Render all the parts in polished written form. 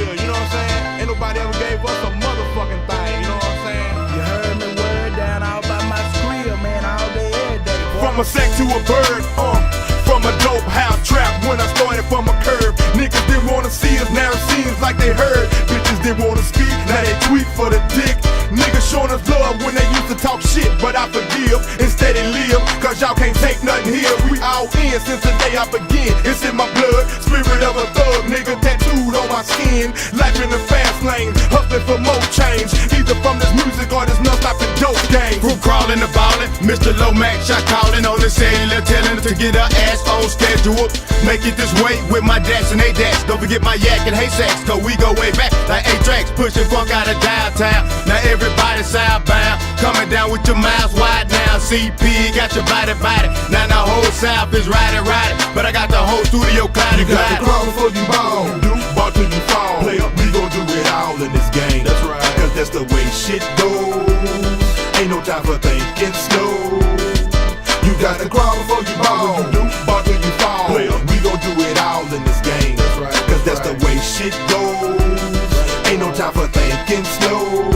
real, you know what I'm saying? Ain't nobody ever gave us a motherfucking thing, you know what I'm saying? You heard me word down all by my screen, man, all day, every day. Boy. From a sack to a bird, from a dope house trap when I started from a curb. Niggas didn't wanna see us, now it seems like they heard. Bitches didn't wanna speak, now they tweet for the dick. Niggas showing us love when they used to talk shit, but I forgive, instead they live, cause y'all can't take nothing here. We all in since the day I begin. It's in my blood, spirit of a thug, nigga tattooed on my skin. Life in the fast lane, hustling for more change, either from this music or this non-stopping dope game. From crawling to ballin', Mr. Lomax shot calling on the cellular, telling her to get her ass on schedule. Make it this way with my dash and A-dash. Don't forget my yak and hay sacks, cause we go way back like 8 tracks, pushing funk out of downtown. Now everybody southbound, coming down with your miles wide now. CP got your body. Now the whole South is riding, but I got the whole studio cloudy. You got to crawl before you ball, ball till you fall. Play up, we gon' do it all in this game. That's right, cause that's the way shit goes. Ain't no time for thinking slow. You gotta crawl before you ball, ball till you fall. Play up, we gon' do it all in this game. That's right, cause that's the way shit goes. Ain't no time for thinking slow.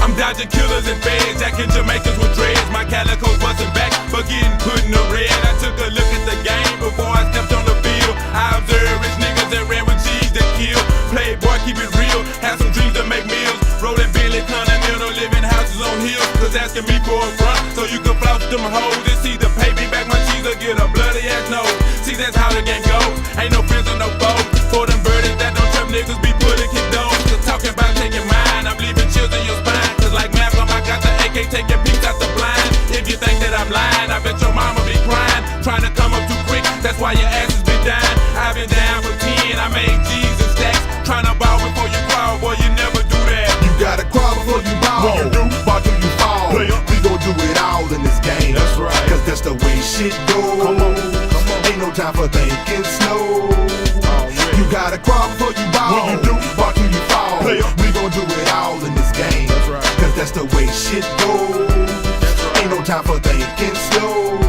I'm dodging killers and feds, jacking Jamaicans with dreads. My calico's busting back, but getting put in the red. I took a look at the game before I stepped on the field. I observed rich niggas that ran with cheese that kill. Playboy, keep it real, have some dreams to make meals. Rolling Billy Continental, living houses on hills. Cause asking me for a front, so you can flout them hoes. It's either pay me back my cheese or get a bloody ass nose. See, that's how the game goes, ain't no friends or no foes. For them birdies that don't trap niggas be putting kick those. Cause talking about taking mine, I'm leaving chills in your spine. Like Malcolm, I got the AK taking peeks out the blind. If you think that I'm lying, I bet your mama be crying. Trying to come up too quick, that's why your ass has been dying. I've been down for 10, I made G's and stacks. Trying to ball before you crawl, boy, you never do that. You gotta crawl before you ball, ball till you fall. We gon' do it all in this game. That's right, cause that's the way shit goes. Come on. Ain't no time for thinking slow. You gotta crawl before you ball, ball till you fall. We gon' do it all in this game. That's right, cause that's the way shit goes. Ain't no time for thinking slow.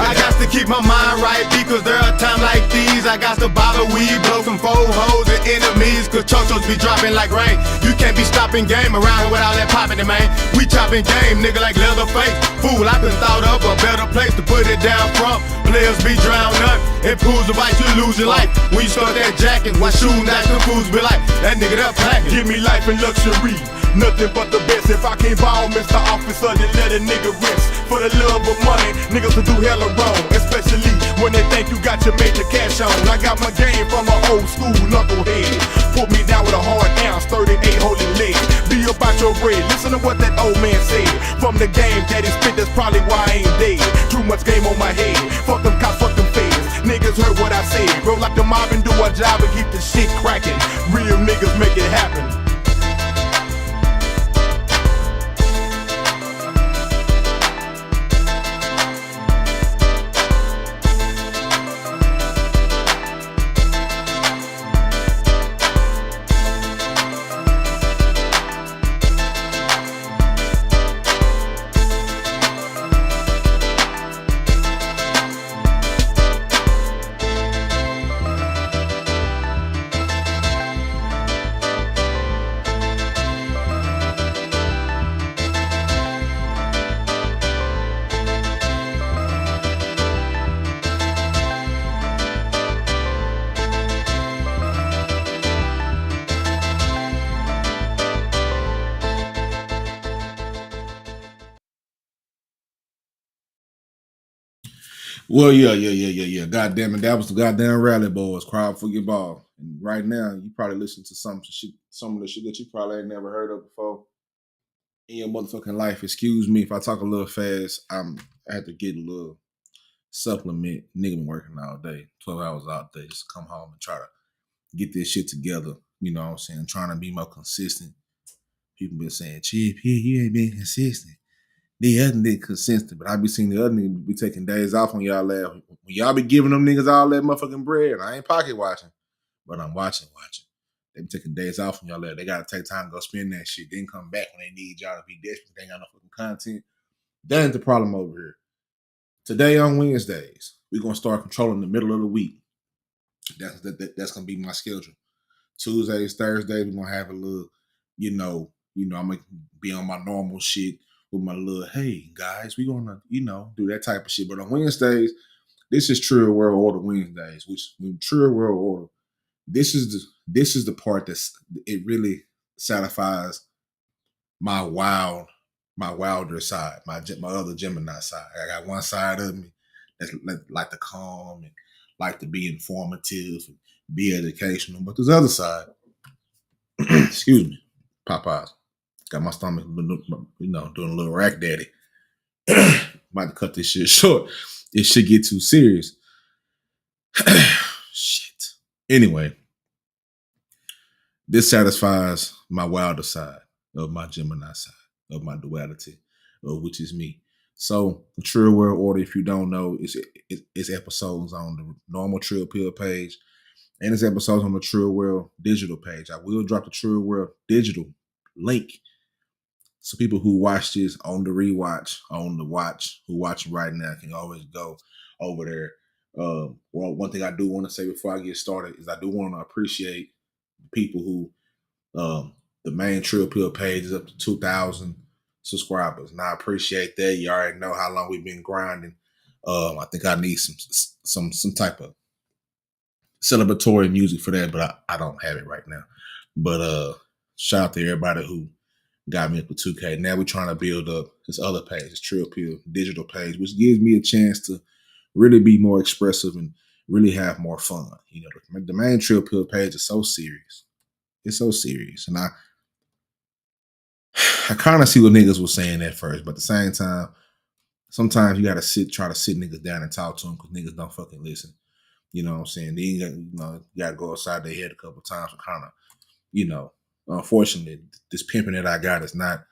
I got to keep my mind right because there are times like these. I got to bother weed, blow some four hoes and enemies. Cause chochos be dropping like rain. You can't be stopping game around here without that popping it, man. We chopping game, nigga, like Leatherface. Fool, I done thought of a better place to put it down from. Players be drowned up, in pools of ice, you lose your life. When you start that jacket, why shooting at the fools be like, that nigga that packing. Give me life and luxury, nothing but the best. If I can't ball, Mr. Officer, then let a nigga rest. For the love of money, niggas will do hella wrong, especially when they think you got your major cash on. I got my game from an old school knucklehead. Put me down with a hard ounce, 38 holding leg. Be about your bread, listen to what that old man said. From the game that he spit, that's probably why I ain't dead. Too much game on my head, fuck them cops, fuck them feds. Niggas heard what I said, roll like the mob and do our job and keep the shit cracking. Real niggas make it happen. Well, yeah. God damn it, that was the goddamn Rally Boys. Cry for your ball. And right now, you probably listen to some of the shit that you probably ain't never heard of before in your motherfucking life. Excuse me if I talk a little fast. I had to get a little supplement. Nigga been working all day, 12 hours out there, just to come home and try to get this shit together. You know what I'm saying? Trying to be more consistent. People been saying, Chief, you ain't been consistent. The other nigga consistent, but I be seeing the other nigga be taking days off on y'all ass. When y'all be giving them niggas all that motherfucking bread, I ain't pocket watching, but I'm watching. They be taking days off on y'all ass. They gotta take time to go spend that shit, then come back when they need y'all to be desperate. They ain't got no fucking content. That ain't the problem over here. Today on Wednesdays, we're gonna start controlling the middle of the week. That's gonna be my schedule. Tuesdays, Thursdays, we're gonna have a little, I'm gonna be on my normal shit with my little, hey guys, we gonna, do that type of shit. But on Wednesdays, this is True World Order Wednesdays, which when True World Order, this is the part it really satisfies my wilder side, my other Gemini side. I got one side of me that's like to calm and like to be informative and be educational, but this other side, excuse me, Popeyes, got my stomach, doing a little rack daddy. Might to cut this shit short. It should get too serious. Shit. Anyway, this satisfies my wilder side of my Gemini side of my duality, which is me. So the Trill World Order, if you don't know, it's episodes on the normal Trill Pill page, and it's episodes on the Trill World digital page. I will drop the Trill World digital link, so people who watch this on the rewatch, on the watch, who watching right now can always go over there. Well, one thing I do want to say before I get started is I do want to appreciate people who, the main Trill Pill page is up to 2,000 subscribers, and I appreciate that. You already know how long we've been grinding. I think I need some type of celebratory music for that, but I don't have it right now. But shout out to everybody who got me up to 2K. Now we're trying to build up this other page, this Trill Pill digital page, which gives me a chance to really be more expressive and really have more fun. The main Trill Pill page is so serious. It's so serious. And I kind of see what niggas was saying at first, but at the same time, sometimes you gotta try to sit niggas down and talk to them because niggas don't fucking listen. You know what I'm saying? Then you gotta go outside their head a couple times and kind of, unfortunately, this pimping that I got is not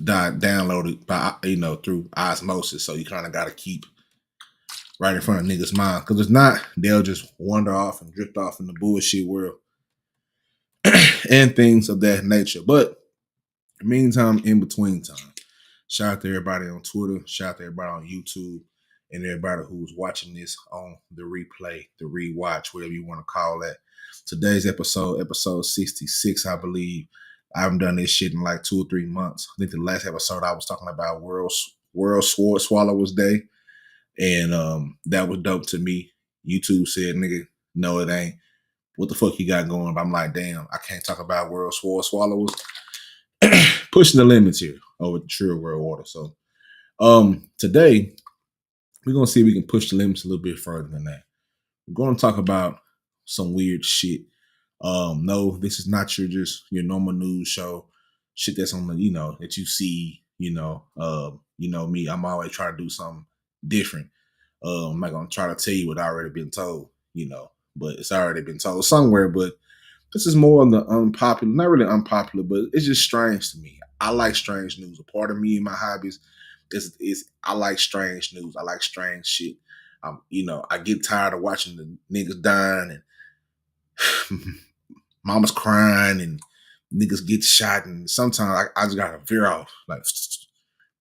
downloaded by through osmosis. So you kind of gotta keep right in front of niggas' mind, because if not, they'll just wander off and drift off in the bullshit world and things of that nature. But meantime, in between time, shout out to everybody on Twitter, shout out to everybody on YouTube, and everybody who's watching this on the replay, the rewatch, whatever you want to call that. Today's episode 66, I believe. I haven't done this shit in like 2 or 3 months. I think the last episode I was talking about World Sword Swallowers Day, and that was dope to me. YouTube said, nigga, no, it ain't. What the fuck you got going? But I'm like, damn, I can't talk about World Sword Swallowers. Pushing the limits here over the Trill World Order. So today, we're going to see if we can push the limits a little bit further than that. We're going to talk about some weird shit. No, this is not your normal news show. Shit that's on the, that you see, me, I'm always trying to do something different. I'm not going to try to tell you what I already been told, but it's already been told somewhere. But this is more on the unpopular, not really unpopular, but it's just strange to me. I like strange news. A part of me and my hobbies is I like strange news. I like strange shit. I get tired of watching the niggas dying and mama's crying and niggas get shot, and sometimes I just gotta veer off. Like,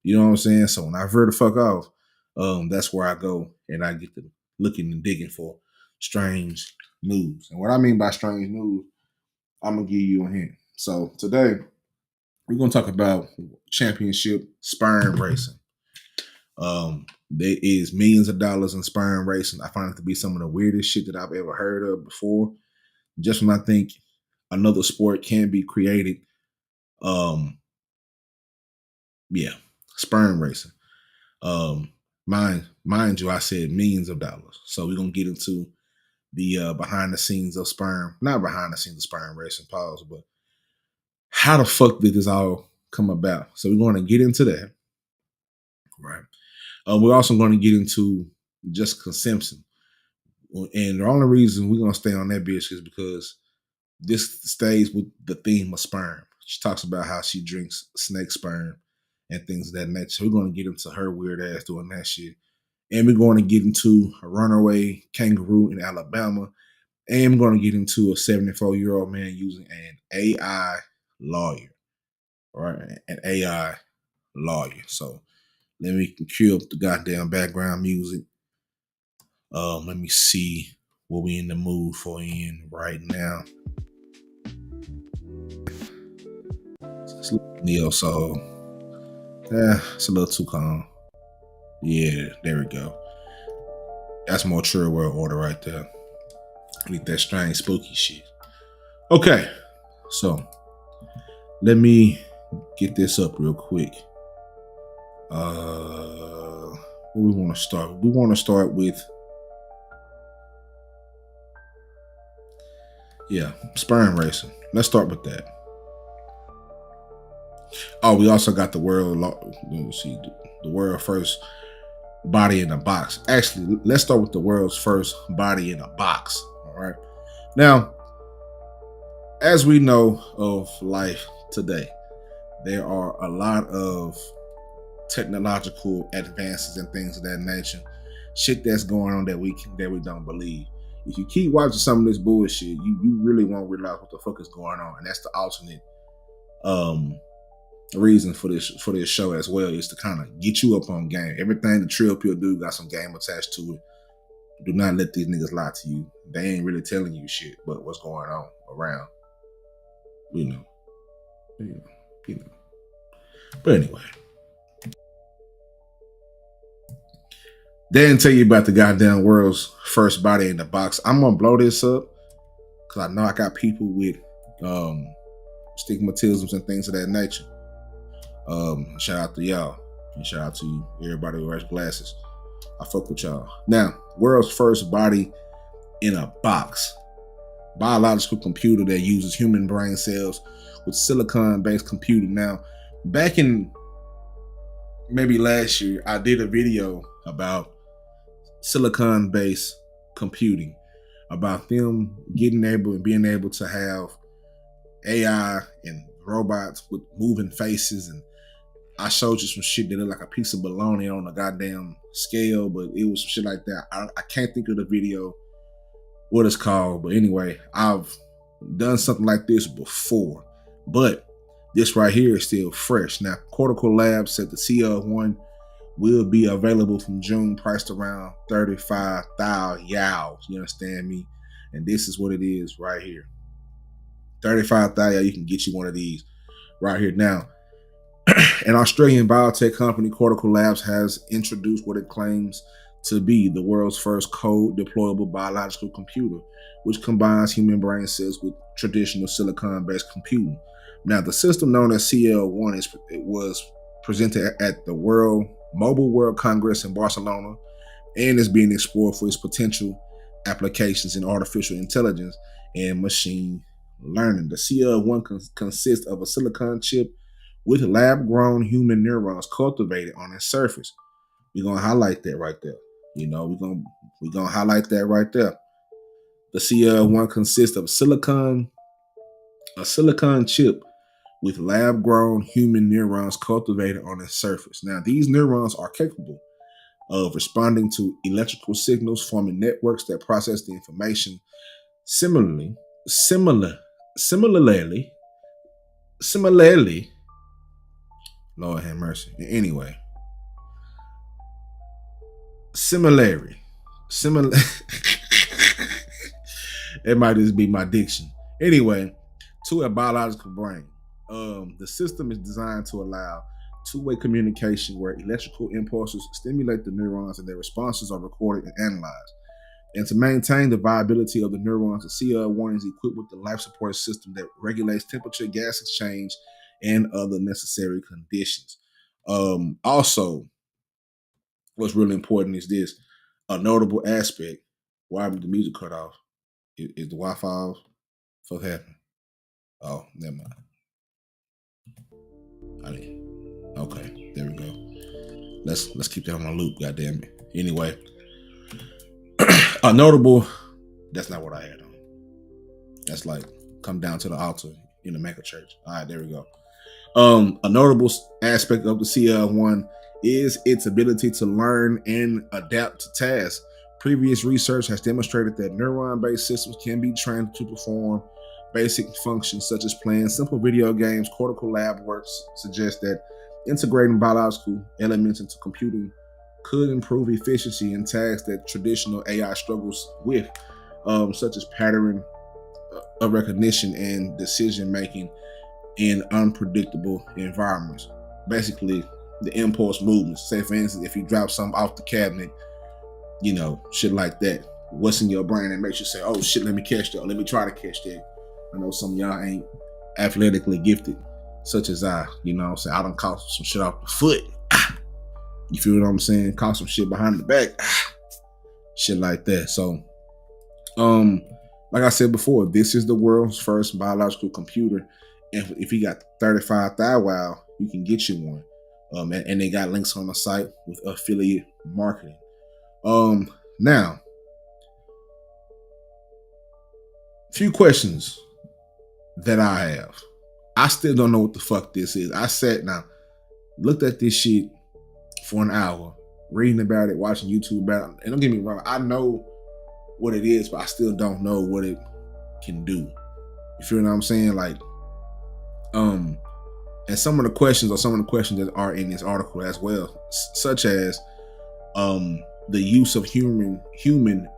you know what I'm saying? So when I veer the fuck off, that's where I go and I get to looking and digging for strange news. And what I mean by strange news, I'm gonna give you a hint. So today we're gonna talk about championship sperm racing. There is millions of dollars in sperm racing. I find it to be some of the weirdest shit that I've ever heard of before. Just when I think another sport can be created, sperm racing. Mind you, I said millions of dollars. So we're gonna get into the behind the scenes of sperm, not behind the scenes of sperm racing, pause, but how the fuck did this all come about? So we're going to get into that, right? We're also going to get into Jessica Simpson, and the only reason we're going to stay on that bitch is because this stays with the theme of sperm. She talks about how she drinks snake sperm and things of that nature. We're going to get into her weird ass doing that shit. And we're going to get into a runaway kangaroo in Alabama. And we're going to get into a 74-year-old man using an AI lawyer. Right? An AI lawyer. So let me cue up the goddamn background music. Let me see what we in the mood for in right now. It's a little neo soul. It's a little too calm. Yeah, there we go. That's more true world order right there. I need that strange spooky shit. Okay, so let me get this up real quick. Where we want to start? We want to start with sperm racing. Let's start with that. Oh, we also got the world first body in a box. Actually, let's start with the world's first body in a box. All right. Now, as we know of life today, there are a lot of technological advances and things of that nature. Shit that's going on that we don't believe. If you keep watching some of this bullshit, you really won't realize what the fuck is going on. And that's the alternate reason for this show as well, is to kind of get you up on game. Everything the Trill Pill do got some game attached to it. Do not let these niggas lie to you. They ain't really telling you shit but what's going on around. You know. But anyway. They didn't tell you about the goddamn world's first body in the box. I'm gonna blow this up because I know I got people with stigmatisms and things of that nature. Shout out to y'all. And shout out to everybody who wears glasses. I fuck with y'all. Now, world's first body in a box. Biological computer that uses human brain cells with silicon-based computing. Now, back in maybe last year, I did a video about silicon-based computing, about them being able to have AI and robots with moving faces, and I showed you some shit that looked like a piece of bologna on a goddamn scale, but it was some shit like that. I can't think of the video, what it's called, but anyway, I've done something like this before, but this right here is still fresh. Now, Cortical Labs said the CL1 will be available from June, priced around 35,000 yows. You understand me? And this is what it is right here. 35,000, you can get you one of these right here. Now, an Australian biotech company, Cortical Labs, has introduced what it claims to be the world's first code-deployable biological computer, which combines human brain cells with traditional silicon-based computing. Now, the system known as CL1 was presented at the Mobile World Congress in Barcelona and is being explored for its potential applications in artificial intelligence and machine learning. The CL1 consists of a silicon chip with lab-grown human neurons cultivated on its surface. We're gonna highlight that right there. You know, we're gonna highlight that right there. The CL1 consists of a silicon chip with lab-grown human neurons cultivated on its surface. Now, these neurons are capable of responding to electrical signals, forming networks that process the information. Similarly, Lord have mercy. Anyway, similar. It might just be my diction. Anyway, to a biological brain. The system is designed to allow two-way communication where electrical impulses stimulate the neurons and their responses are recorded and analyzed. And to maintain the viability of the neurons, the CL1 is equipped with the life support system that regulates temperature, gas exchange, and other necessary conditions. Also, what's really important is this. A notable aspect, why the music cut off? Is the Wi-Fi off? What happened? Oh, never mind. Okay, there we go. Let's keep that on a loop, goddamn it. Anyway, a notable. That's not what I had on. That's like come down to the altar in the mega church. All right, there we go. A notable aspect of the CL1 is its ability to learn and adapt to tasks. Previous research has demonstrated that neuron-based systems can be trained to perform basic functions such as playing simple video games. Cortical Lab works suggests that integrating biological elements into computing could improve efficiency in tasks that traditional AI struggles with. such as pattern of recognition and decision making in unpredictable environments. Basically, the impulse movements. Say, for instance, if you drop something off the cabinet, you know, shit like that. What's in your brain that makes you say, "Oh shit, let me catch that. Or let me try to catch that." I know some of y'all ain't athletically gifted, such as I. You know what I'm saying? I done caught some shit off the foot. You feel what I'm saying? Caught some shit behind the back. Shit like that. So, like I said before, this is the world's first biological computer. And if you got 35 thou wow, you can get you one. And they got links on the site with affiliate marketing. Now, few questions that I have. I still don't know what the fuck this is. I sat now, looked at this shit for an hour, reading about it, watching YouTube about it. And don't get me wrong, I know what it is, but I still don't know what it can do. You feel what I'm saying? Like, and some of the questions that are in this article as well, such as the use of human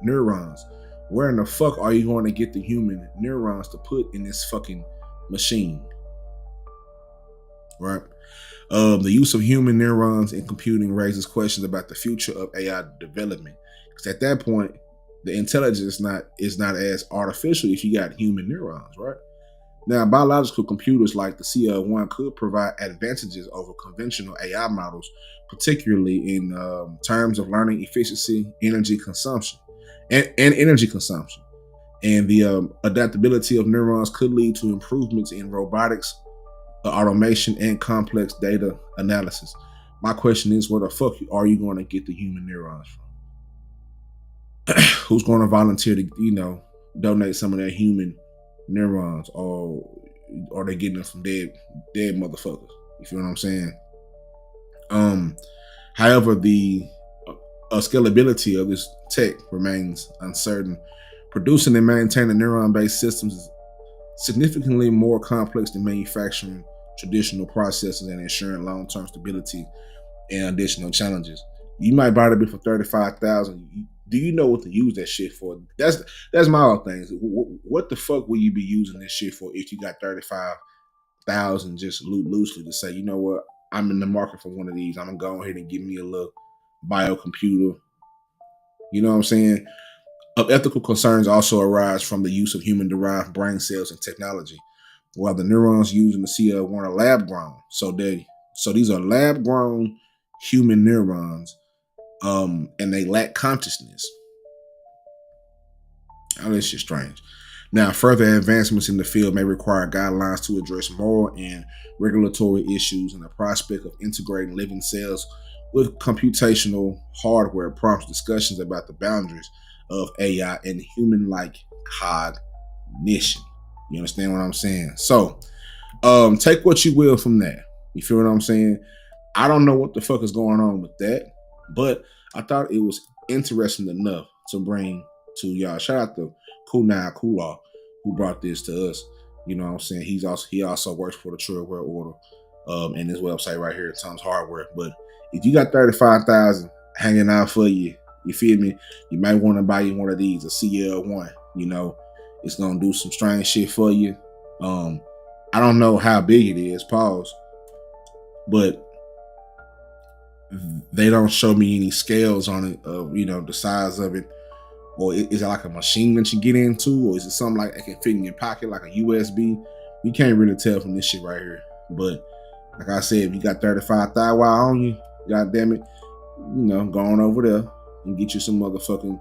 neurons. Where in the fuck are you going to get the human neurons to put in this fucking machine? Right? The use of human neurons in computing raises questions about the future of AI development. Because at that point, the intelligence is not as artificial if you got human neurons, right? Now, biological computers like the CL1 could provide advantages over conventional AI models, particularly in terms of learning efficiency, energy consumption, and energy consumption. And the adaptability of neurons could lead to improvements in robotics, automation, and complex data analysis. My question is, where the fuck are you going to get the human neurons from? Who's going to volunteer to, you know, donate some of their human neurons, or are they getting them from dead motherfuckers? You feel what I'm saying? However, the scalability of this tech remains uncertain. Producing and maintaining neuron-based systems is significantly more complex than manufacturing traditional processes and ensuring long-term stability and additional challenges. You might buy the bit for $35,000. Do you know what to use that shit for? That's my whole thing. What the fuck will you be using this shit for if you got $35,000 just loosely to say, you know what, I'm in the market for one of these. I'm gonna go ahead and give me a little biocomputer. You know what I'm saying? Ethical concerns also arise from the use of human-derived brain cells and technology. While the neurons used in the CL1 are lab-grown, so these are lab-grown human neurons, and they lack consciousness. Oh, this shit's strange. Now, further advancements in the field may require guidelines to address moral and regulatory issues, and the prospect of integrating living cells with computational hardware prompts discussions about the boundaries of AI and human-like cognition. You understand what I'm saying? So, take what you will from that. You feel what I'm saying? I don't know what the fuck is going on with that, but I thought it was interesting enough to bring to y'all. Shout out to Kunal Kula, who brought this to us. You know what I'm saying? He also works for the True World Order, and his website right here, Tom's Hardware. But if you got $35,000 hanging out for you, you feel me? You might want to buy you one of these, a CL1. You know, it's gonna do some strange shit for you. I don't know how big it is, pause, but they don't show me any scales on it of, you know, the size of it. Or is it like a machine that you get into, or is it something like it can fit in your pocket like a USB? You can't really tell from this shit right here. But like I said, if you got 35 thigh wire on you, god damn it, you know, go on over there and get you some motherfucking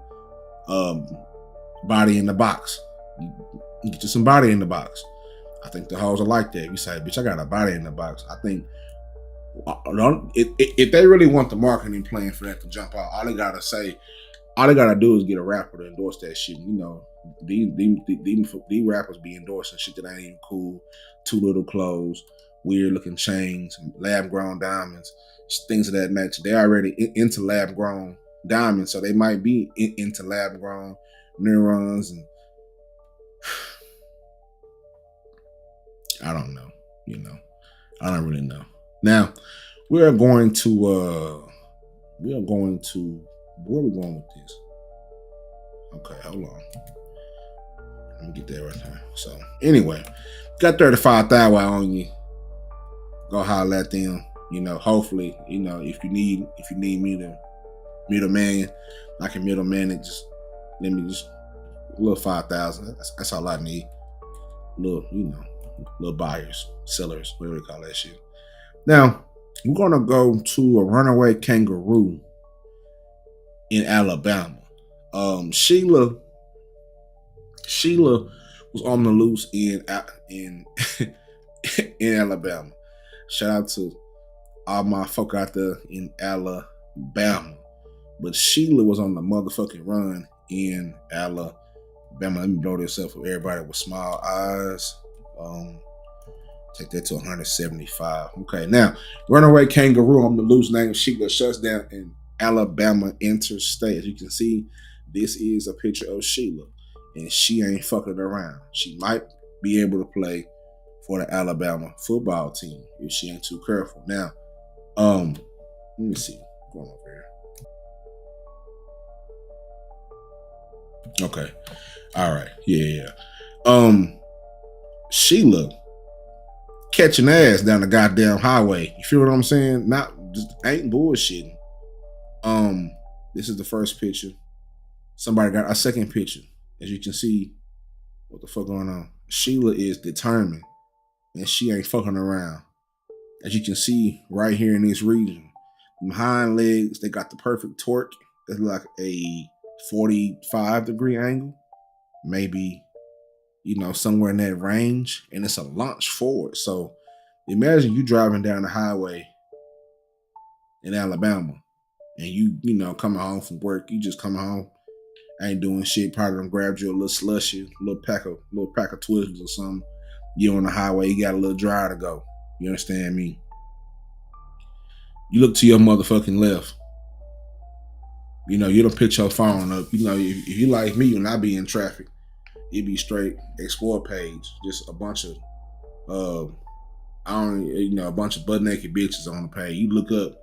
body in the box. You get you some body in the box. I think the hoes are like that. You say, bitch, I got a body in the box. I think if they really want the marketing plan for that to jump out, all they gotta do is get a rapper to endorse that shit. You know, these rappers be endorsing shit that ain't even cool. Too little clothes, weird looking chains, lab grown diamonds, things of that nature. They're already into lab grown diamonds, so they might be into lab grown neurons, and I don't know. You know, I don't really know. Now where are we going with this? Okay, hold on. Let me get that right now. So anyway, got 35,000 on you. Go holler at them. You know, hopefully, you know, if you need me to middleman, I can middleman it. Just let me just a little 5,000. That's all I need. Little, you know, little buyers, sellers, whatever they call that shit. Now, we're gonna go to a runaway kangaroo in Alabama. Sheila was on the loose in in Alabama. Shout out to all my folk out there in Alabama. But Sheila was on the motherfucking run in Alabama. Let me blow this up for everybody with small eyes. Take that to 175. Okay, now, runaway kangaroo on the loose named Sheila shuts down in Alabama interstate. As you can see, this is a picture of Sheila, and she ain't fucking around. She might be able to play for the Alabama football team if she ain't too careful. Now, let me see. Going over here. Okay. All right. Yeah. Sheila catching ass down the goddamn highway. You feel what I'm saying? Not just ain't bullshitting. This is the first picture. Somebody got a second picture. As you can see, what the fuck going on? Sheila is determined, and she ain't fucking around. As you can see right here in this region, them hind legs, they got the perfect torque. It's like a 45-degree angle, maybe, you know, somewhere in that range, and it's a launch forward. So imagine you driving down the highway in Alabama, and you know, coming home from work, you just coming home, ain't doing shit, probably done grabbed you a little slushy, a little pack of Twizzlers or something. You on the highway, you got a little drive to go. You understand me? You look to your motherfucking left. You know, you don't pick your phone up. You know, if you like me, when I be in traffic, it be straight explore page, just a bunch of a bunch of butt naked bitches on the page. You look up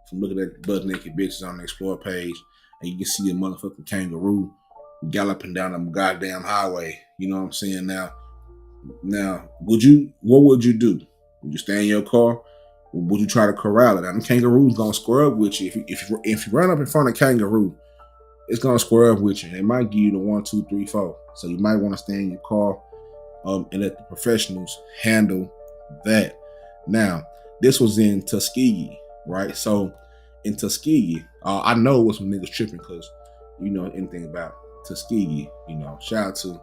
from looking at butt naked bitches on the explore page, and you can see a motherfucking kangaroo galloping down the goddamn highway. You know what I'm saying? Now, what would you do? Would you stay in your car? Or would you try to corral it? Now, the kangaroo's gonna square up with you. If you run up in front of a kangaroo, it's gonna square up with you. It might give you the 1, 2, 3, 4. So you might want to stay in your car and let the professionals handle that. Now, this was in Tuskegee, right? So in Tuskegee, I know what some niggas tripping because you know anything about Tuskegee. You know, shout out to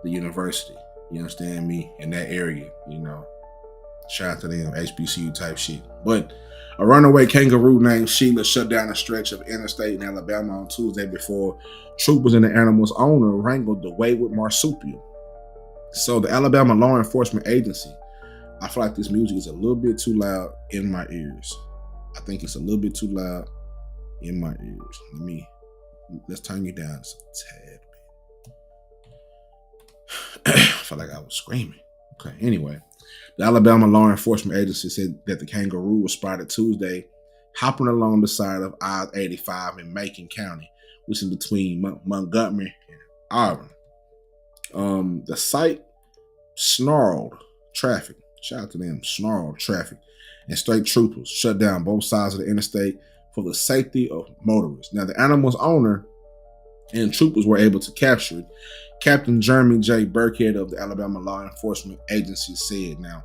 the university. You understand me? In that area, you know. Shout out to them, HBCU type shit. But a runaway kangaroo named Sheila shut down a stretch of interstate in Alabama on Tuesday before troopers and the animal's owner wrangled the wayward marsupial. So the Alabama Law Enforcement Agency, I feel like this music is a little bit too loud in my ears. I think it's a little bit too loud in my ears. Let's turn you down just a tad bit. I felt like I was screaming. Okay, anyway. The Alabama Law Enforcement Agency said that the kangaroo was spotted Tuesday hopping along the side of I-85 in Macon County, which is between Montgomery and Auburn. The site snarled traffic. Shout out to them, snarled traffic. And state troopers shut down both sides of the interstate for the safety of motorists. Now, the animal's owner and troopers were able to capture it. Captain Jeremy J. Burkhead of the Alabama Law Enforcement Agency said. Now,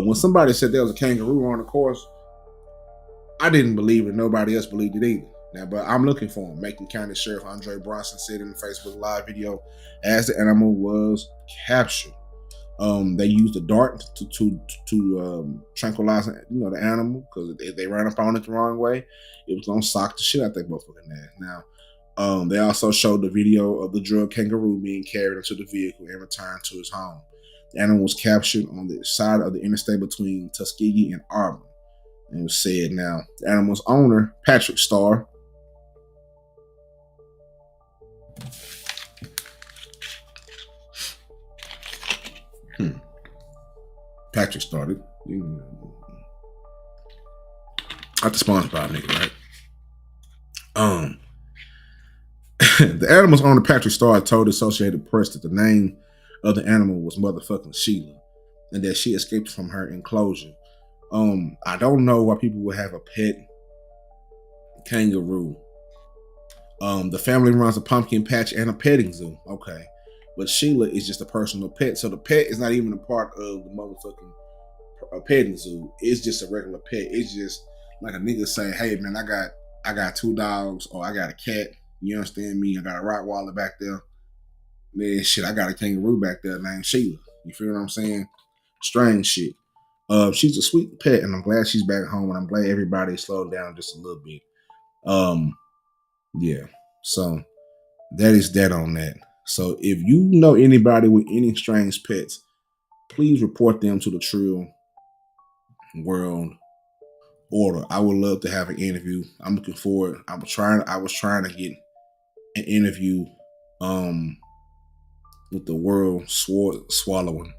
when somebody said there was a kangaroo on the course, I didn't believe it. Nobody else believed it either. Now, but I'm looking for him. Macon County Sheriff Andre Bronson said in the Facebook Live video as the animal was captured. They used a dart to tranquilize, the animal, because if they ran up on it the wrong way, it was gonna sock the shit out that motherfucking ass. Now, they also showed the video of the drug kangaroo being carried into the vehicle and returned to his home. The animal was captured on the side of the interstate between Tuskegee and Auburn. And it was said now, the animal's owner, Patrick Starr, Patrick started. Not the SpongeBob nigga, right? The animal's owner, Patrick Starr, told the Associated Press that the name of the animal was motherfucking Sheila and that she escaped from her enclosure. I don't know why people would have a pet kangaroo. The family runs a pumpkin patch and a petting zoo. Okay. But Sheila is just a personal pet. So the pet is not even a part of the motherfucking petting zoo. It's just a regular pet. It's just like a nigga saying, hey man, I got 2 dogs, or I got a cat. You understand me? I got a Rottweiler back there. Man, shit, I got a kangaroo back there named Sheila. You feel what I'm saying? Strange shit. She's a sweet pet, and I'm glad she's back home, and I'm glad everybody slowed down just a little bit. Yeah. So that is that on that. So if you know anybody with any strange pets, please report them to the Trill World Order. I would love to have an interview. I'm looking forward. I was trying to get an interview with the world swallowing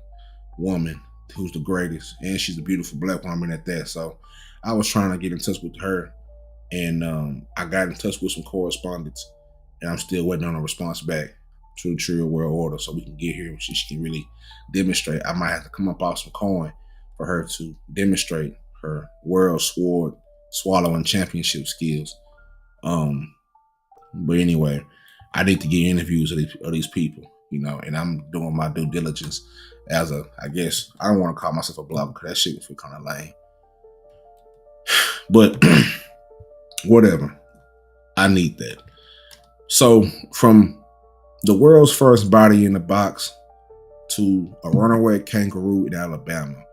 woman who's the greatest, and she's a beautiful black woman at that. So I was trying to get in touch with her, and I got in touch with some correspondents, and I'm still waiting on a response back to the Trill World Order so we can get here. She can really demonstrate. I might have to come up off some coin for her to demonstrate her world sword swallowing championship skills. But anyway, I need to get interviews of these people, you know, and I'm doing my due diligence as I guess, I don't want to call myself a blogger because that shit would feel kind of lame. But whatever. I need that. So from the world's first body in the box to a runaway kangaroo in Alabama,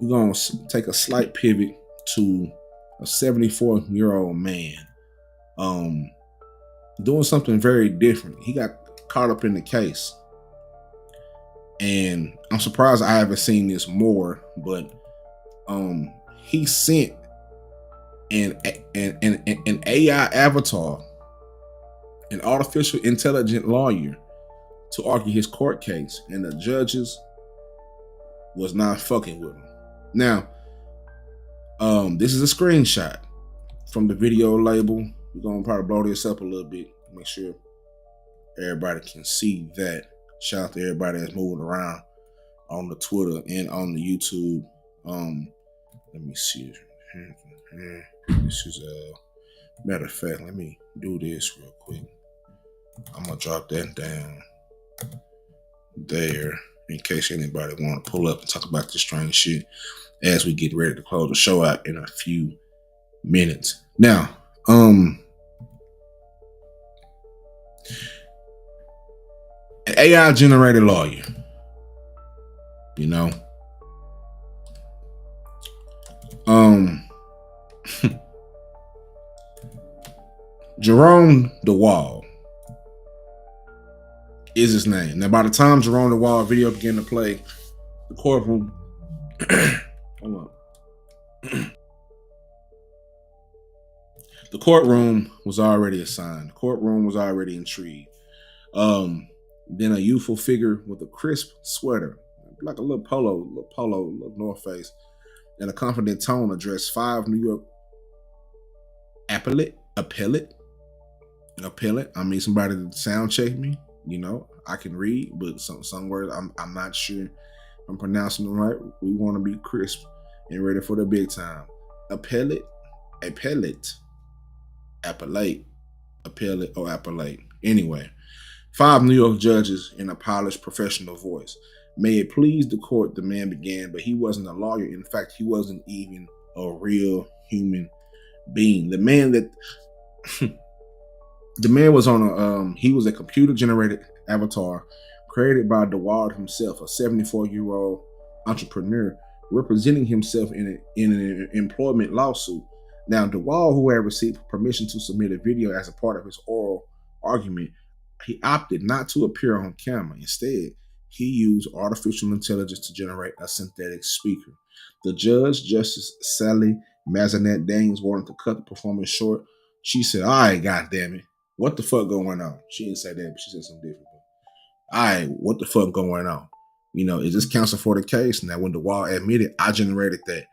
we're going to take a slight pivot to a 74-year-old man doing something very different. He got caught up in the case. And I'm surprised I haven't seen this more, but he sent an AI avatar, an artificial intelligent lawyer, to argue his court case, and the judges was not fucking with him. Now, this is a screenshot from the video label. We're gonna probably blow this up a little bit, make sure everybody can see that. Shout out to everybody that's moving around on the Twitter and on the YouTube. Let me see. This is matter of fact, let me do this real quick. I'm gonna drop that down there in case anybody want to pull up and talk about this strange shit as we get ready to close the show out in a few minutes. Now, an AI generated lawyer, you know, Jerome DeWall is his name. Now, by the time Jerome DeWall video began to play, the courtroom, hold on. The courtroom was already assigned. The courtroom was already intrigued. Then a youthful figure with a crisp sweater, like a little little North Face, and a confident tone addressed 5 New York appellate. I mean, somebody to sound check me. You know, I can read, but some words I'm not sure I'm pronouncing them right. We want to be crisp and ready for the big time. Appellate, or appellate. Anyway, 5 New York judges in a polished professional voice. May it please the court, the man began, but he wasn't a lawyer. In fact, he wasn't even a real human being. The man was on he was a computer generated avatar created by DeWall himself, a 74-year-old entrepreneur representing himself in an employment lawsuit. Now, DeWall, who had received permission to submit a video as a part of his oral argument, he opted not to appear on camera. Instead, he used artificial intelligence to generate a synthetic speaker. The judge, Justice Sally Mazanet Danes, wanted to cut the performance short. She said, all right, goddammit, what the fuck going on? She didn't say that, but she said something different. All right, what the fuck going on? You know, is this counsel for the case? Now, when DeWall admitted, I generated that.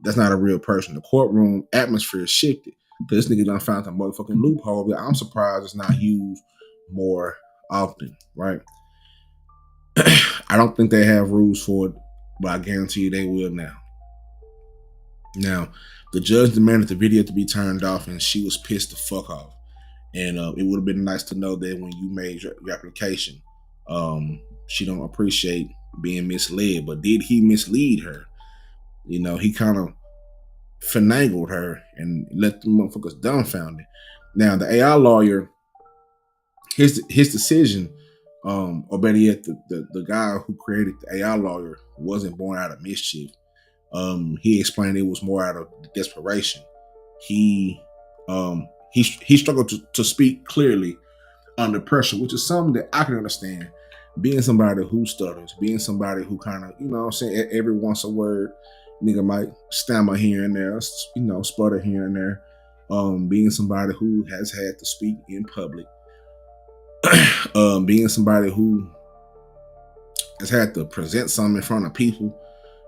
That's not a real person. The courtroom atmosphere shifted because this nigga done found a motherfucking loophole, but I'm surprised it's not used more often, right? I don't think they have rules for it, but I guarantee you they will now. Now, the judge demanded the video to be turned off, and she was pissed the fuck off. And it would have been nice to know that when you made your application, she don't appreciate being misled. But did he mislead her? You know, he kind of finagled her and let the motherfuckers dumbfounded. Now, the AI lawyer, his decision, or better yet, the guy who created the AI lawyer wasn't born out of mischief. He explained it was more out of desperation. He struggled to speak clearly under pressure, which is something that I can understand. Being somebody who stutters, being somebody who kind of, you know what I'm saying, every once a word, nigga might stammer here and there, you know, sputter here and there. Being somebody who has had to speak in public, being somebody who has had to present something in front of people,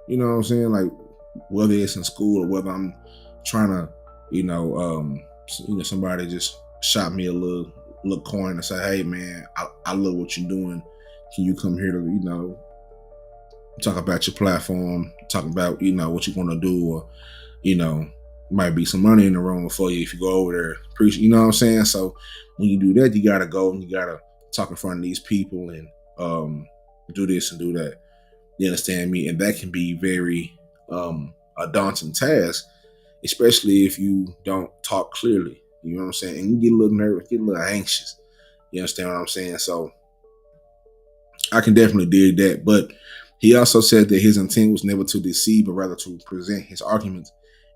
you know what I'm saying, like whether it's in school or whether I'm trying to, somebody just shot me a little coin and say, hey man, I love what you're doing. Can you come here to, talk about your platform, talk about, what you want to do, or, might be some money in the room for you if you go over there. Appreciate, you know what I'm saying? So when you do that, you gotta go and you gotta talk in front of these people and do this and do that. You understand me? And that can be very a daunting task, especially if you don't talk clearly. You know what I'm saying? And you get a little nervous, get a little anxious. You understand what I'm saying? So I can definitely dig that. But he also said that his intent was never to deceive, but rather to present his arguments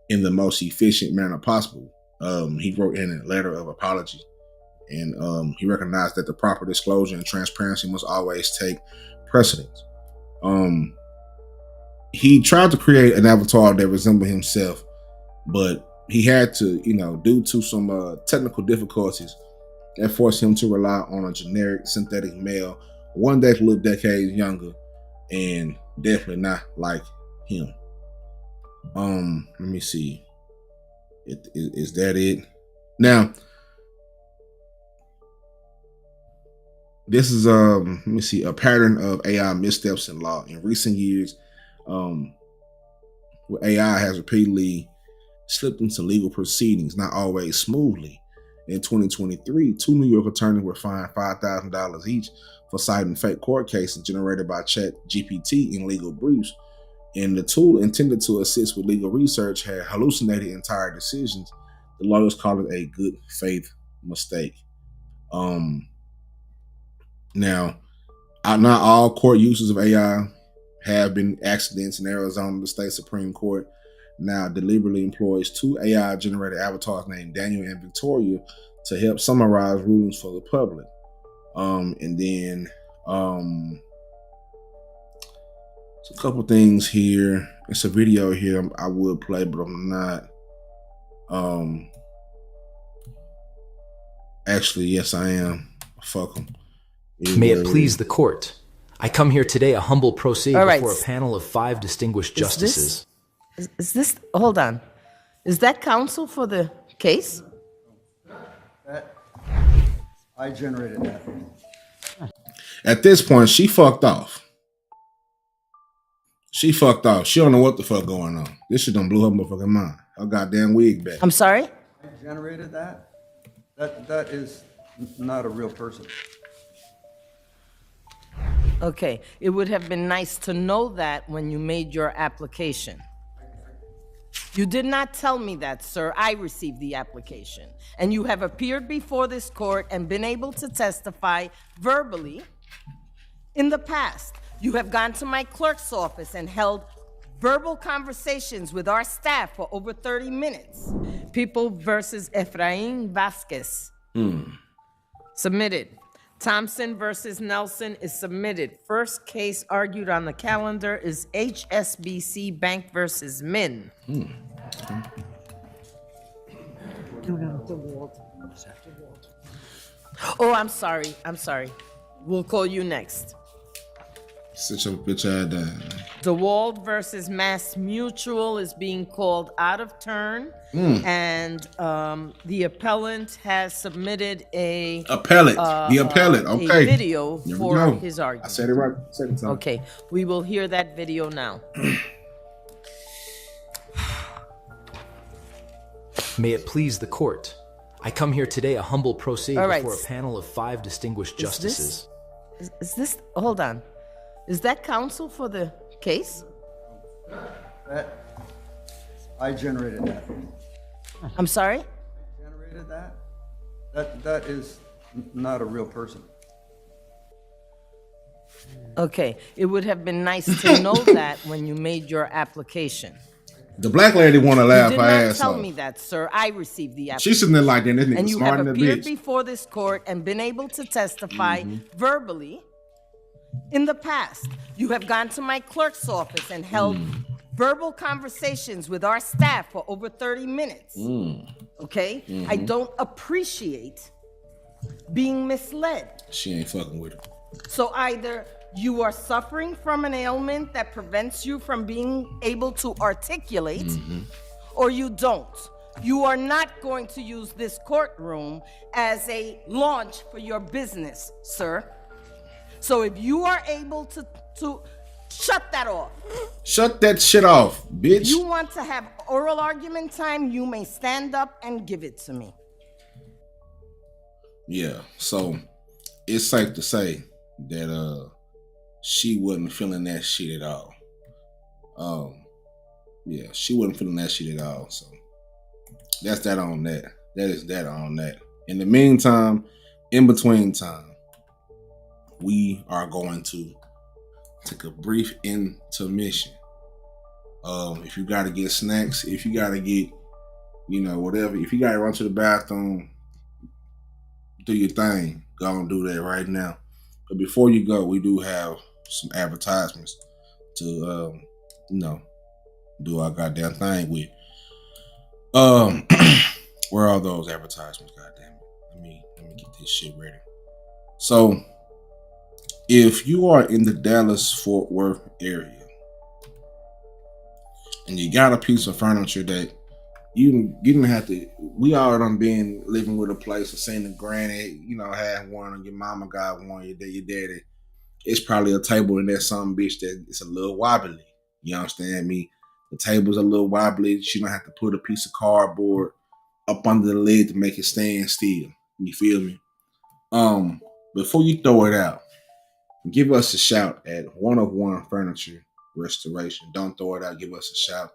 in the most efficient manner possible. He wrote in a letter of apology, and he recognized that the proper disclosure and transparency must always take precedence. He tried to create an avatar that resembled himself, but he had to, due to some technical difficulties that forced him to rely on a generic synthetic male, one that looked decades younger and definitely not like him. Let me see. Is that it? Now, this is let me see, a pattern of AI missteps in law. In recent years, where AI has repeatedly slipped into legal proceedings, not always smoothly. In 2023, 2 New York attorneys were fined $5,000 each for citing fake court cases generated by ChatGPT in legal briefs. And the tool intended to assist with legal research had hallucinated entire decisions. The lawyers call it a good faith mistake. Now, not all court uses of AI have been accidents. In Arizona, the state Supreme Court now deliberately employs 2 AI-generated avatars named Daniel and Victoria to help summarize rulings for the public. And then a couple things here. It's a video here I would play, but I'm not. Actually, yes, I am. Fuck them. May it please the court. I come here today a humble pro se All right. before a panel of 5 distinguished justices. Is this, hold on. Is that counsel for the case? I generated that. At this point, she fucked off. She fucked off. She don't know what the fuck going on. This shit done blew her motherfucking mind. Her goddamn wig back. I'm sorry? I generated that. That is not a real person. Okay, it would have been nice to know that when you made your application. You did not tell me that, sir. I received the application. And you have appeared before this court and been able to testify verbally in the past. You have gone to my clerk's office and held verbal conversations with our staff for over 30 minutes. People versus Efrain Vasquez. Submitted. Thompson versus Nelson is submitted. First case argued on the calendar is HSBC Bank versus Min. Oh, I'm sorry. We'll call you next. Sit your bitch ass down. DeWalt versus Mass Mutual is being called out of turn, and the appellant has submitted a Appellate. The appellate. Okay. a video There we for go. his argument. I said it right second time. Okay, we will hear that video now. May it please the court. I come here today a humble pro se All right. before a panel of 5 distinguished justices. Is this, hold on, is that counsel for the case? I generated that. I'm sorry? Generated that? That is not a real person. Okay, it would have been nice to know that when you made your application. The black lady want to You laugh did her not ass tell off. me that, sir. I received the application. She's sitting there like that. This nigga And you smart have in the appeared bitch. before this court and been able to testify verbally in the past. You have gone to my clerk's office and held verbal conversations with our staff for over 30 minutes. Okay? I don't appreciate being misled. She ain't fucking with her. So either you are suffering from an ailment that prevents you from being able to articulate, or you don't. You are not going to use this courtroom as a launch for your business, sir. So if you are able to shut that off. Shut that shit off, bitch. If you want to have oral argument time, you may stand up and give it to me. Yeah, so it's safe to say that she wasn't feeling that shit at all. Yeah, she wasn't feeling that shit at all. So that's that on that. That is that on that. In the meantime, in between time, we are going to take a brief intermission. If you gotta get snacks, if you gotta get, whatever, if you gotta run to the bathroom, do your thing. Go and do that right now. But before you go, we do have some advertisements to, do our goddamn thing with. Where are those advertisements? Goddamn it. Let me get this shit ready. So, if you are in the Dallas-Fort Worth area and you got a piece of furniture that you didn't have to, we all done been living with a place or seen the granny, had one, or your mama got one, your daddy. It's probably a table in there, some bitch that it's a little wobbly. You understand me? The table's a little wobbly. She don't have to put a piece of cardboard up under the lid to make it stand still. You feel me? Before you throw it out, give us a shout at 101 Furniture Restoration. Don't throw it out. Give us a shout.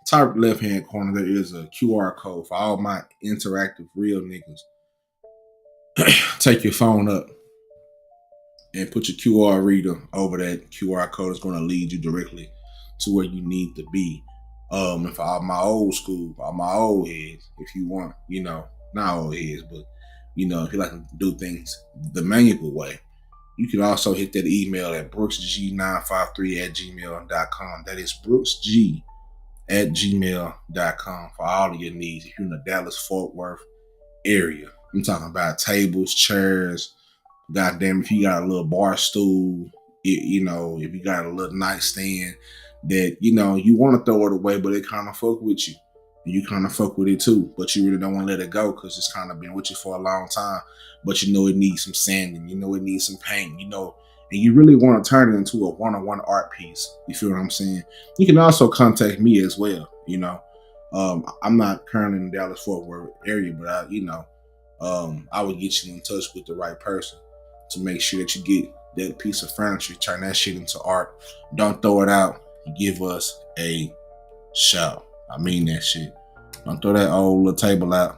Top left-hand corner, there is a QR code for all my interactive real niggas. Take your phone up and put your QR reader over that QR code. It's going to lead you directly to where you need to be. And for all my old school, all my old heads, if you want, not old heads, but, if you like to do things the manual way, you can also hit that email at brooksg953@gmail.com. That is brooksg@gmail.com for all of your needs. If you're in the Dallas-Fort Worth area, I'm talking about tables, chairs, goddamn, if you got a little bar stool, if you got a little nightstand that, you want to throw it away, but it kind of fuck with you. And you kind of fuck with it too, but you really don't want to let it go because it's kind of been with you for a long time. But it needs some sanding, it needs some paint, and you really want to turn it into a one-on-one art piece. You feel what I'm saying? You can also contact me as well. I'm not currently in the Dallas-Fort Worth area, but I would get you in touch with the right person to make sure that you get that piece of furniture, turn that shit into art. Don't throw it out. Give us a shout. I mean that shit. Don't throw that old little table out,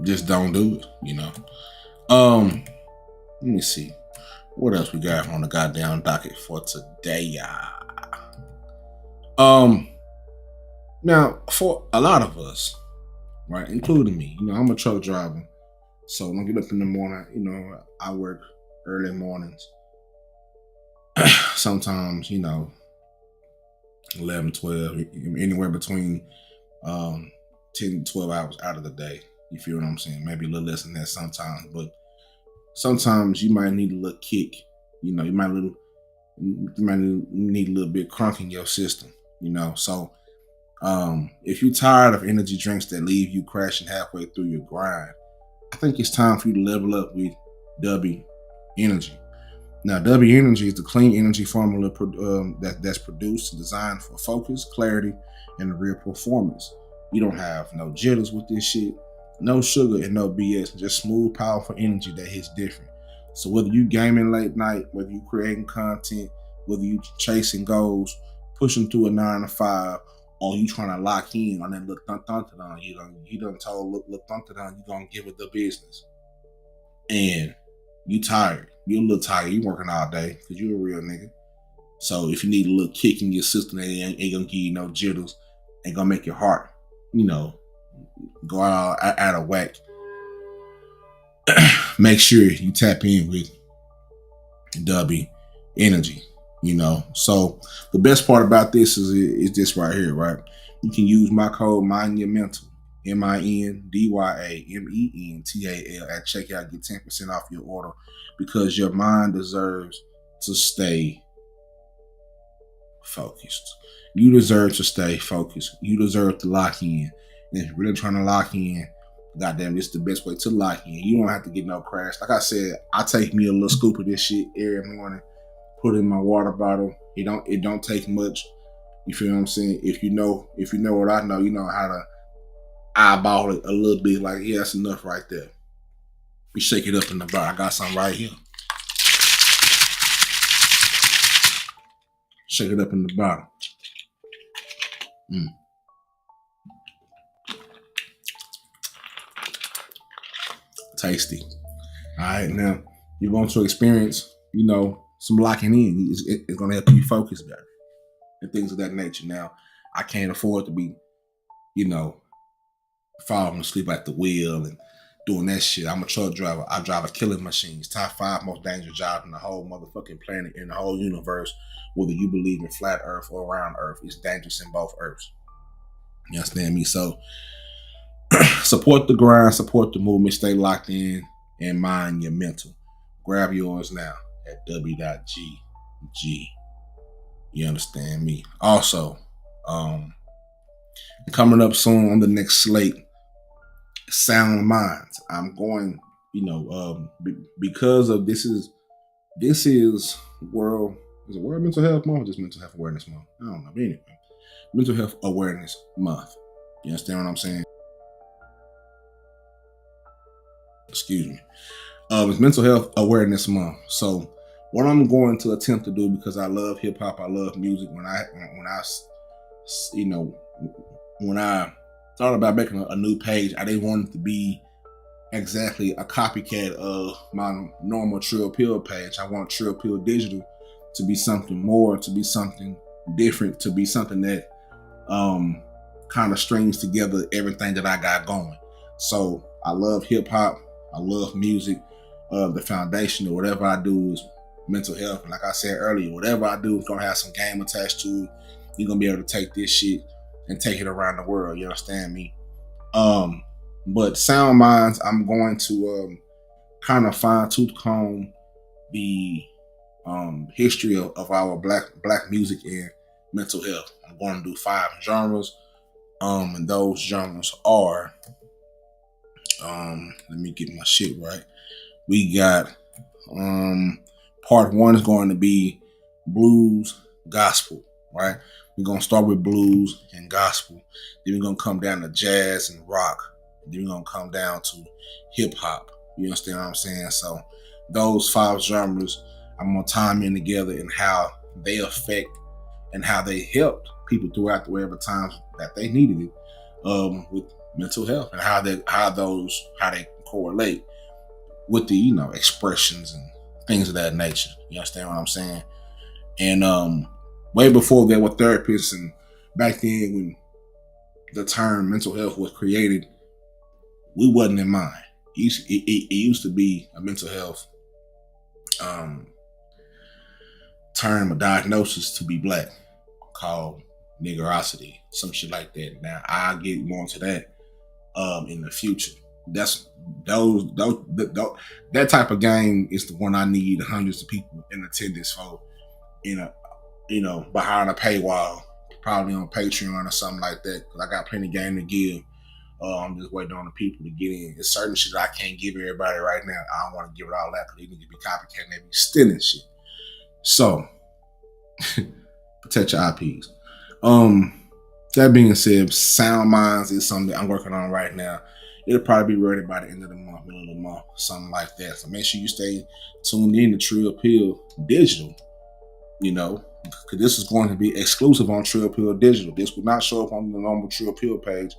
Just don't do it, Let me see. What else we got on the goddamn docket for today? Now, for a lot of us, right, including me, I'm a truck driver. So when I get up in the morning, I work early mornings. Sometimes, 11, 12, anywhere between 10 to 12 hours out of the day. You feel what I'm saying? Maybe a little less than that sometimes, but sometimes you might need a little kick You know, you might need a little bit crunk in your system, you know. So if you're tired of energy drinks that leave you crashing halfway through your grind, I think it's time for you to level up with W Energy. Now, W Energy is the clean energy formula that's produced and designed for focus, clarity, and real performance. You don't have no jitters with this shit, no sugar and no BS, just smooth, powerful energy that hits different. So whether you gaming late night, whether you creating content, whether you chasing goals, pushing through a 9 to 5, or you trying to lock in on that little thun-thun-thun, you done told little thun-thun-thun, you gonna give it the business. And you tired. You're a little tired. You working all day because you're a real nigga. So if you need a little kick in your system, ain't gonna give you no jitters, ain't gonna make your heart, you know, go out of whack. Make sure you tap in with W Energy, you know. So the best part about this is this right here, right? You can use my code MINDYOURMENTAL, MINDYAMENTAL at checkout. Get 10% off your order because your mind deserves to stay focused. You deserve to stay focused. You deserve to lock in. And if you're really trying to lock in, goddamn, this is the best way to lock in. You don't have to get no crash. Like I said, I take me a little scoop of this shit every morning, put it in my water bottle. It don't take much. You feel what I'm saying? If you know what I know, you know how to eyeball it a little bit. Like, yeah, that's enough right there. We shake it up in the bar. I got some right here. Shake it up in the bottle. Tasty. All right, now you're going to experience, you know, some locking in. It's going to help you focus better and things of that nature. Now, I can't afford to be, you know, falling asleep at the wheel and doing that shit. I'm a truck driver. I drive a killing machines. Top 5 most dangerous jobs in the whole motherfucking planet, in the whole universe. Whether you believe in flat earth or round earth, it's dangerous in both earths. You understand me? So support the grind, support the movement, stay locked in, and mind your mental. Grab yours now at w.gg. You understand me? Also, coming up soon on the next slate, Sound Minds. I'm going, you know, because of this is World Mental Health Month or just Mental Health Awareness Month? I don't know. But anyway, Mental Health Awareness Month. You understand what I'm saying? Excuse me. It's Mental Health Awareness Month. So what I'm going to attempt to do, because I love hip hop, I love music. When I thought about making a new page, I didn't want it to be exactly a copycat of my normal Trill Pill page. I want Trill Pill Digital to be something more, to be something different, to be something that kind of strings together everything that I got going. So I love hip hop, I love music. The foundation of whatever I do is mental health. And like I said earlier, whatever I do is gonna have some game attached to it. You're gonna be able to take this shit and take it around the world. You understand me? But Sound Minds, I'm going to kind of fine tooth comb the history of our black music and mental health. I'm going to do 5 genres. And those genres are, let me get my shit right. We got part 1 is going to be blues gospel, right? We're going to start with blues and gospel. Then we're going to come down to jazz and rock. Then we're going to come down to hip hop. You understand what I'm saying? So those 5 genres, I'm going to tie them in together and how they affect and how they helped people throughout the whatever times that they needed it with mental health, and how they correlate with the, you know, expressions and things of that nature. You understand what I'm saying? And way before there were therapists, and back then when the term mental health was created, we wasn't in mind. It used to be a mental health term, a diagnosis to be black, called niggerosity, some shit like that. Now I'll get more into that in the future. That's that type of game is the one I need hundreds of people in attendance for, behind a paywall, probably on Patreon or something like that. Cause I got plenty of game to give. I'm just waiting on the people to get in. There's certain shit I can't give everybody right now. I don't want to give it all that because they need to be copycatting, they be stealing shit. So protect your IPs. That being said, Sound Minds is something that I'm working on right now. It'll probably be ready by the end of the month, middle of the month, something like that. So make sure you stay tuned in to Trill Pill Digital, because this is going to be exclusive on Trill Pill Digital. This will not show up on the normal Trill Pill page.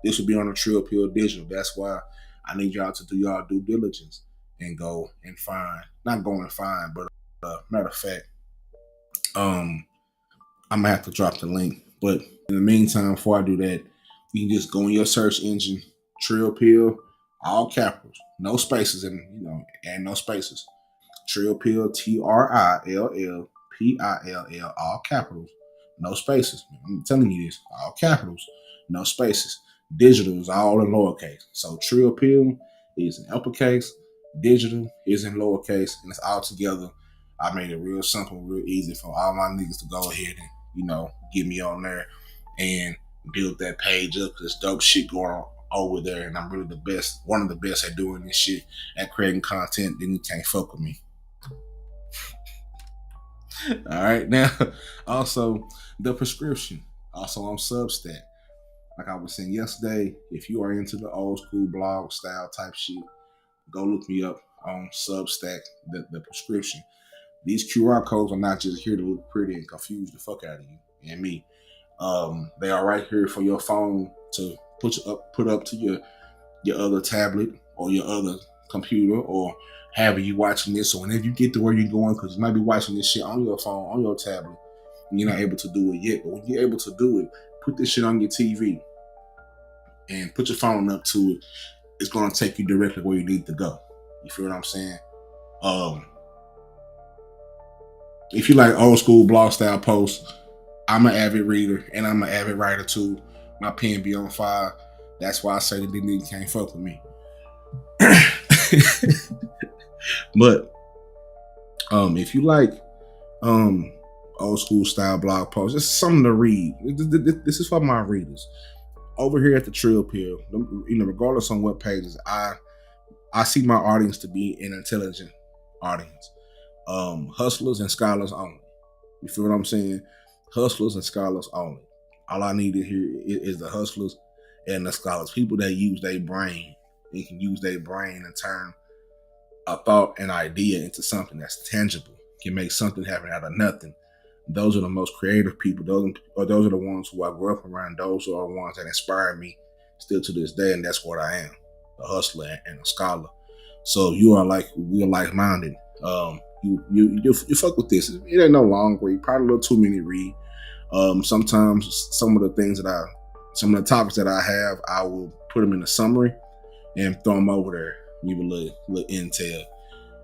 This will be on the Trill Pill Digital. That's why I need y'all to do y'all due diligence and go and find, not go and find, but matter of fact, I'm gonna have to drop the link. But in the meantime, before I do that, you can just go in your search engine, Trill Pill, all capitals, no spaces, and no spaces. Trill Pill, TRILLPILL, all capitals, no spaces. I'm telling you this, all capitals, no spaces. Digital is all in lowercase. So Trill Pill is in uppercase, digital is in lowercase, and it's all together. I made it real simple, real easy for all my niggas to go ahead and, get me on there and build that page up. There's dope shit going on over there, and I'm really the best, one of the best at doing this shit, at creating content. Then you can't fuck with me. All right, now, also the prescription, also on Substack. Like I was saying yesterday, if you are into the old school blog style type shit, go look me up on Substack, the prescription. These QR codes are not just here to look pretty and confuse the fuck out of you and me. They are right here for your phone to put up to your other tablet or your other computer, or however you watching this. So whenever you get to where you're going, because you might be watching this shit on your phone, on your tablet, and you're not able to do it yet. But when you're able to do it, put this shit on your TV and put your phone up to it. It's going to take you directly where you need to go. You feel what I'm saying? If you like old school blog style posts, I'm an avid reader and I'm an avid writer too. My pen be on fire. That's why I say that these niggas can't fuck with me. But if you like old school style blog posts, it's something to read. This is for my readers. Over here at the Trill Pill, regardless on what pages, I see my audience to be an intelligent audience. Hustlers and scholars only. You feel what I'm saying? Hustlers and scholars only. All I need to hear is the hustlers and the scholars. People that use their brain. They can use their brain and turn a thought and idea into something that's tangible. Can make something happen out of nothing. Those are the most creative people. Those are the ones who I grew up around. Those are the ones that inspire me still to this day, and that's what I am, a hustler and a scholar. So we're like-minded. You fuck with this. It ain't no long read, probably a little too many read. Sometimes some of the topics that I have, I will put them in a summary and throw them over there. Give a little intel.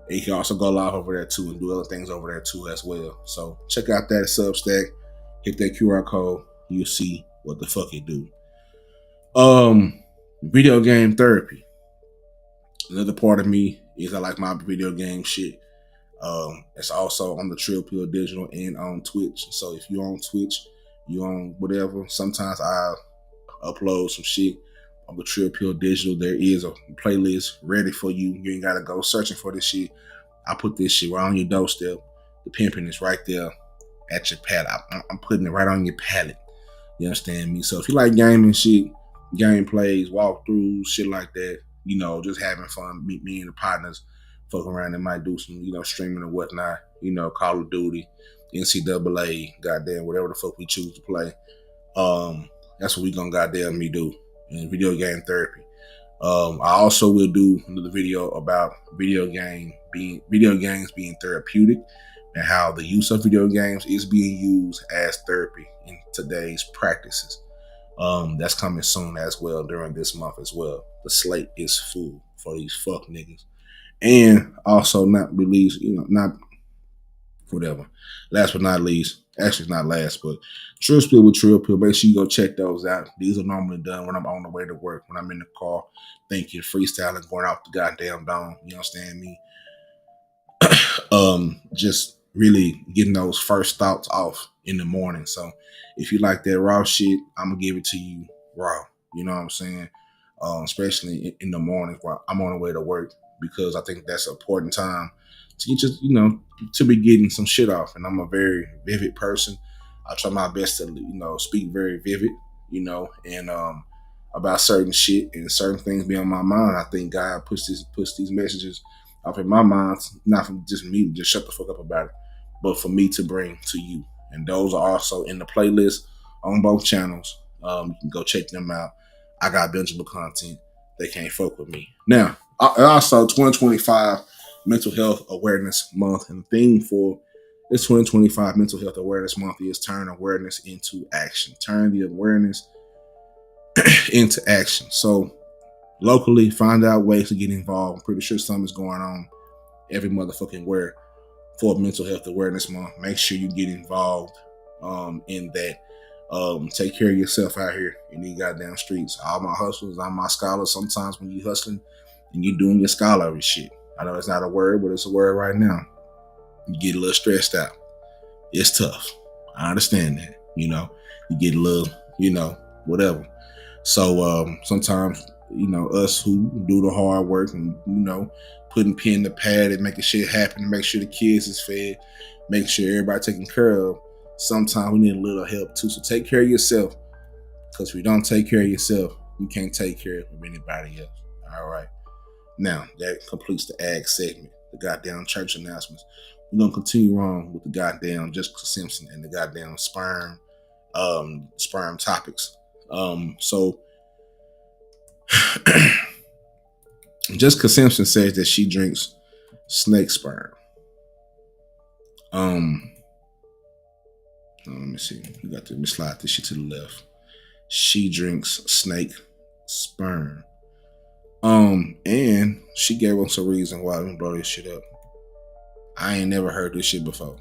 And you can also go live over there too and do other things over there too as well. So check out that Substack. Hit that QR code. You'll see what the fuck it do. Video game therapy. Another part of me is I like my video game shit. It's also on the Trill Pill Digital and on Twitch. So if you're on Twitch, you on whatever, sometimes I upload some shit on the Trill Pill Digital. There is a playlist ready for you. You ain't gotta go searching for this shit. I put this shit right on your doorstep. The pimping is right there at your palette. I'm putting it right on your palette. You understand me? So if you like gaming shit, gameplays, walkthroughs, shit like that, just having fun, me and the partners fuck around and might do some, streaming and whatnot, Call of Duty, NCAA, goddamn, whatever the fuck we choose to play. That's what we gonna goddamn me do in video game therapy. I also will do another video about video games being therapeutic and how the use of video games is being used as therapy in today's practices. That's coming soon as well during this month as well. The slate is full for these fuck niggas. And also not whatever. Last but not least, actually not last, but Trill Split with Trill Pill. Make sure you go check those out. These are normally done when I'm on the way to work, when I'm in the car, thinking, freestyling, going out the goddamn dome. You understand me? Just really getting those first thoughts off in the morning. So if you like that raw shit, I'm gonna give it to you raw. You know what I'm saying? Especially in the mornings while I'm on the way to work, because I think that's an important time to just, to be getting some shit off. And I'm a very vivid person. I try my best to, speak very vivid, and about certain shit and certain things be on my mind. I think God puts these messages off in my mind, not from just me to just shut the fuck up about it, but for me to bring to you. And those are also in the playlist on both channels. You can go check them out. I got bingeable content. They can't fuck with me. Now, also 2025 Mental Health Awareness Month, and the theme for this 2025 Mental Health Awareness Month is turn awareness into action. Turn the awareness into action. So locally, find out ways to get involved. I'm pretty sure something's going on every motherfucking where for Mental Health Awareness Month. Make sure you get involved in that. Take care of yourself out here in these goddamn streets. All my hustlers, all my scholars. Sometimes when you hustling and you doing your scholarly shit, I know it's not a word, but it's a word right now. You get a little stressed out. It's tough. I understand that. You get a little, whatever. So sometimes, us who do the hard work and, putting pen to pad and making shit happen, make sure the kids is fed, make sure everybody taken care of. Sometimes we need a little help too. So take care of yourself, because if you don't take care of yourself, you can't take care of anybody else. All right. Now that completes the ag segment, the goddamn church announcements. We're gonna continue on with the goddamn Jessica Simpson and the goddamn sperm topics. So Jessica Simpson says that she drinks snake sperm. Let me see. Let me slide this shit to the left. She drinks snake sperm. And she gave us a reason why. Let me blow this shit up. I ain't never heard this shit before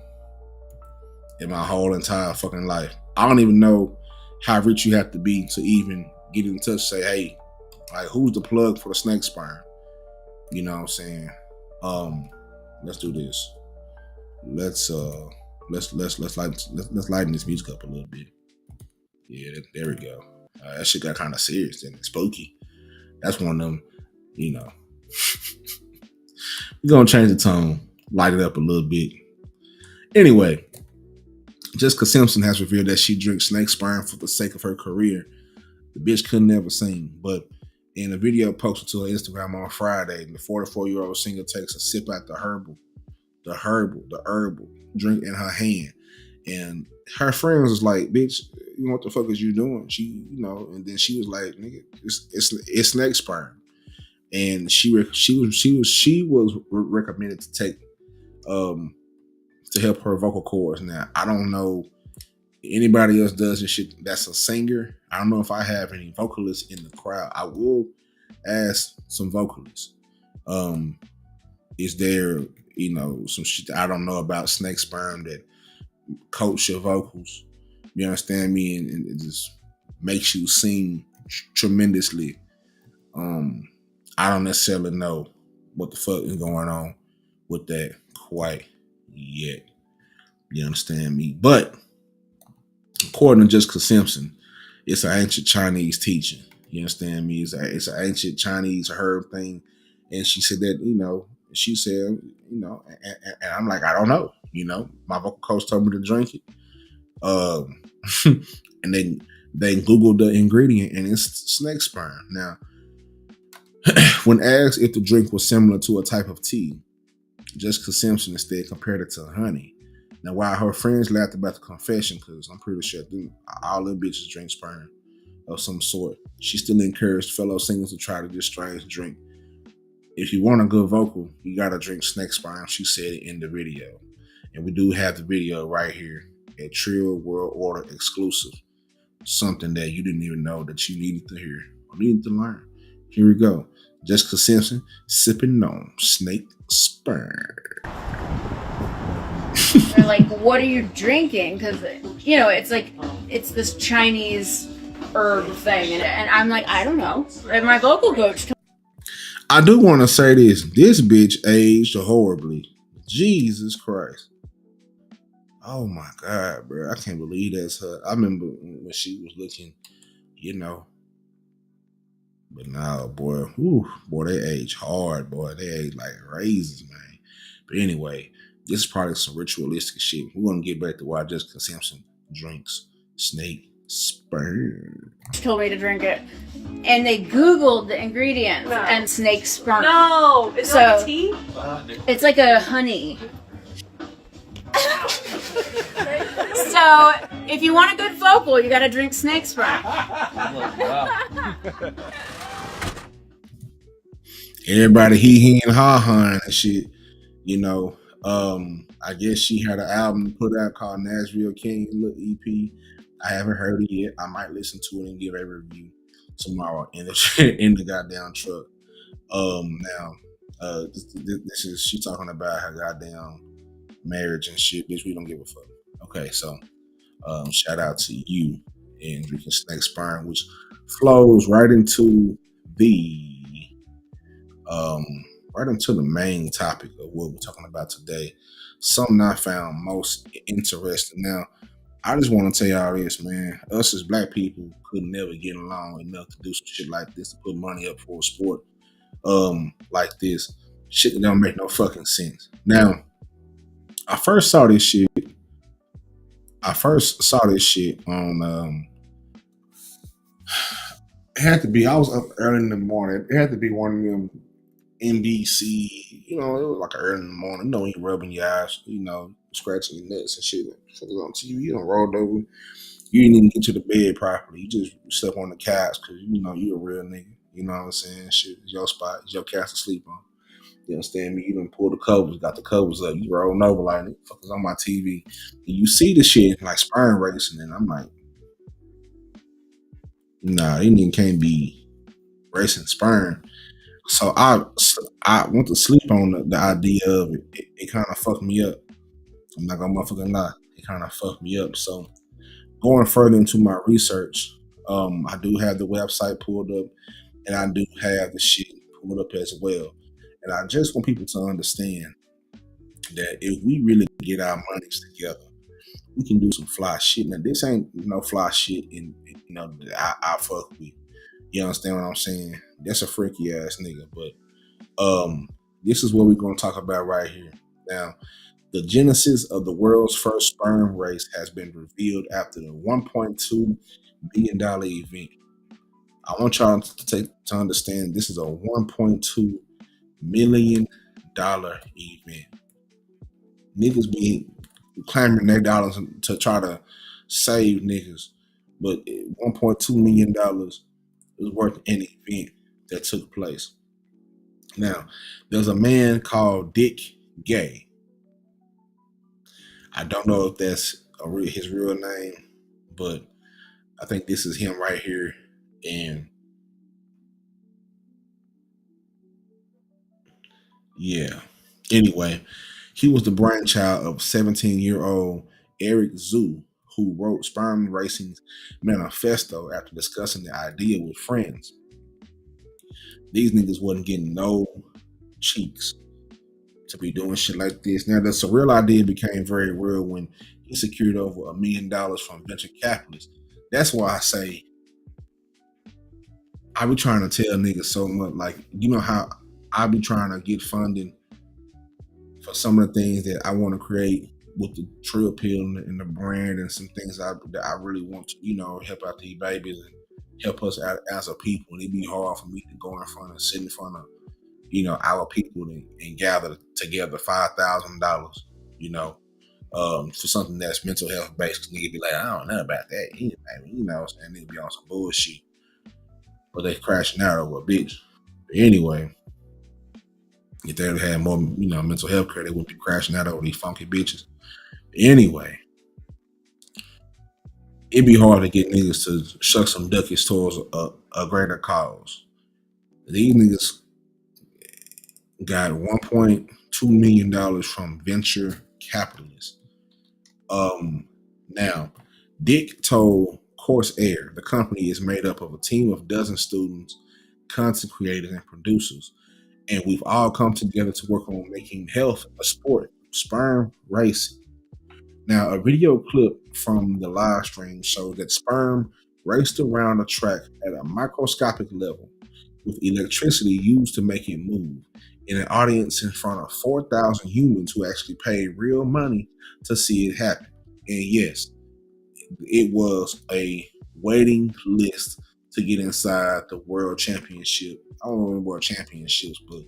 in my whole entire fucking life. I don't even know how rich you have to be to even get in touch and say, hey, like, who's the plug for the snake sperm? You know what I'm saying? Let's do this. Let's lighten this music up a little bit. Yeah, there we go. That shit got kind of serious and spooky. That's one of them, We're gonna change the tone, light it up a little bit. Anyway, Jessica Simpson has revealed that she drinks snake sperm for the sake of her career. The bitch couldn't never sing, but in a video posted to her Instagram on Friday, the 44-year-old singer takes a sip out the herbal drink in her hand, and her friends was like, "Bitch, what the fuck is you doing?" She, and then she was like, "Nigga, it's snake sperm," and she was recommended to take to help her vocal cords. Now, I don't know anybody else does this shit that's a singer. I don't know if I have any vocalists in the crowd. I will ask some vocalists. Is there, some shit that I don't know about snake sperm that coats your vocals? You understand me? And it just makes you sing tremendously. I don't necessarily know what the fuck is going on with that quite yet. You understand me? But according to Jessica Simpson, it's an ancient Chinese teaching. You understand me? It's an ancient Chinese herb thing. And she said that, she said, and I'm like, I don't know. My vocal coach told me to drink it. And then they Googled the ingredient, and it's snake sperm. Now, when asked if the drink was similar to a type of tea, Jessica Simpson instead compared it to honey. Now, while her friends laughed about the confession, because I'm pretty sure all them bitches drink sperm of some sort, she still encouraged fellow singers to try this strange drink. If you want a good vocal, you gotta drink snake sperm, she said in the video. And we do have the video right here at Trill World Order exclusive. Something that you didn't even know that you needed to hear or needed to learn. Here we go. Jessica Simpson sipping on snake sperm. They're like, what are you drinking? Because, you know, it's like, it's this Chinese herb thing. And I'm like, I don't know. And my vocal coach told I do want to say this. This bitch aged horribly. Jesus Christ. Oh my God, bro. I can't believe that's her. I remember when she was looking, you know. But now, boy, boy, they age hard, boy. They age like raisins, man. But anyway, this is probably some ritualistic shit. We're gonna get back to why I just consume some drinks. Snake sperm. told me to drink it. And they Googled the ingredients and snake sperm. No, is it like a tea? It's like a honey. So if you want a good vocal, you gotta drink snake sperm. Everybody he and ha and shit, you know. I guess she had an album put out called Nashville King, little EP. I haven't heard it yet. I might listen to it and give a review tomorrow in the goddamn truck. This is she talking about her goddamn marriage and shit, bitch. We don't give a fuck. Okay, so shout out to you and drinking snake sperm, which flows right into the main topic of what we're talking about today. Something I found most interesting. Now, I just want to tell y'all this, man. Us as black people could never get along enough to do some shit like this, to put money up for a sport like this. Shit that don't make no fucking sense. Now, I first saw this shit on it had to be, I was up early in the morning. It had to be one of them NBC, you know, it was like early in the morning. You know, you rubbing your eyes, you know, scratching your nuts and shit. It was on TV, you done rolled over. You didn't even get to the bed properly. You just slept on the couch because, you know, you a real nigga. You know what I'm saying? Shit, it's your spot. It's your couch to sleep on. You understand me? You done pull the covers, got the covers up. You rolling over like, the fuck is on my TV? And you see the shit like sperm racing, and I'm like, nah, this nigga can't be racing sperm. So I went to sleep on the idea of it. It kind of fucked me up. I'm not gonna motherfucking lie. It kind of fucked me up. So going further into my research, I do have the website pulled up, and I do have the shit pulled up as well. And I just want people to understand that if we really get our monies together, we can do some fly shit. Now, this ain't no fly shit, you know, that I fuck with. You understand what I'm saying? That's a freaky ass nigga. But this is what we're going to talk about right here. Now, the genesis of the world's first sperm race has been revealed after the $1.2 million event. I want y'all to understand this is a $1.2 million event. Niggas be clamoring their dollars to try to save niggas, but $1.2 million is worth an event that took place. Now, there's a man called Dick Gay. I don't know if that's his real name, but I think this is him right here. And yeah, anyway, he was the brainchild of 17-year-old Eric Zhu, who wrote Sperm Racing's manifesto after discussing the idea with friends. These niggas wasn't getting no cheeks to be doing shit like this. Now, the surreal idea became very real when he secured over $1 million from venture capitalists. That's why I say I be trying to tell niggas so much. Like, you know how I be trying to get funding for some of the things that I want to create with the Trill Pill and the brand and some things that I really want to, you know, help out these babies and help us out as a people. It'd be hard for me to go in front of, sit in front of, you know, our people and gather together $5,000, you know, for something that's mental health based. Cause nigga be like, I don't know about that. You know, and nigga be on some bullshit, but they crashing out over a bitch. But anyway, if they had more, you know, mental health care, they wouldn't be crashing out over these funky bitches. Anyway, it'd be hard to get niggas to shuck some ducats towards a greater cause. These niggas got $1.2 million from venture capitalists. Now, Dick told Corsair the company is made up of a team of dozen students, content creators, and producers, and we've all come together to work on making health a sport, sperm racing. Now, a video clip from the live stream showed that sperm raced around the track at a microscopic level with electricity used to make it move in an audience in front of 4,000 humans who actually paid real money to see it happen. And yes, it was a waiting list to get inside the world championship. I don't know the world championships, but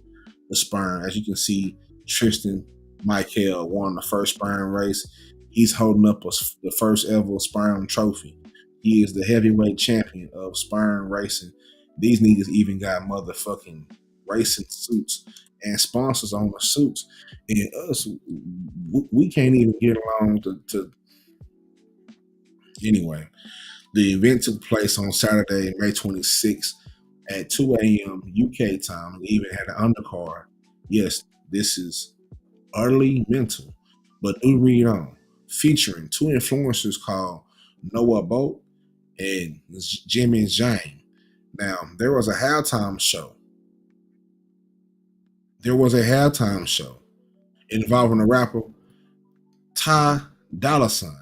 the sperm. As you can see, Tristan Michael won the first sperm race. He's holding up the first ever sperm trophy. He is the heavyweight champion of sperm racing. These niggas even got motherfucking racing suits and sponsors on the suits. And us, we can't even get along to Anyway, the event took place on Saturday, May 26th at 2 a.m. UK time, and even had an undercard. Yes, this is utterly mental, but do read on. Featuring two influencers called Noah Boat and Jimmy Jane. Now, there was a halftime show. Involving the rapper Ty Dolla $ign.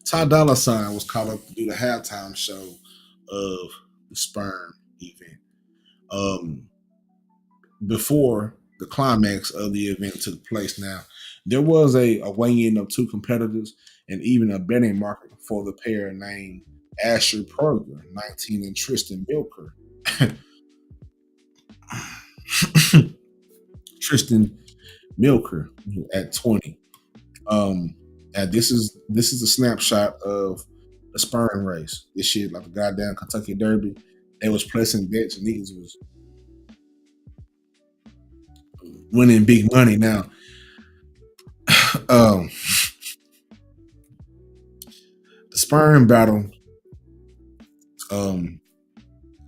Ty Dolla $ign was called up to do the halftime show of the sperm event. Before the climax of the event took place. Now, there was a weigh-in of two competitors and even a betting market for the pair named Asher Perger, 19, and Tristan Milker. Tristan Milker at 20. And this is a snapshot of the sperm race. This shit like the goddamn Kentucky Derby. They was placing bets and niggas was winning big money. Now, the sperm battle,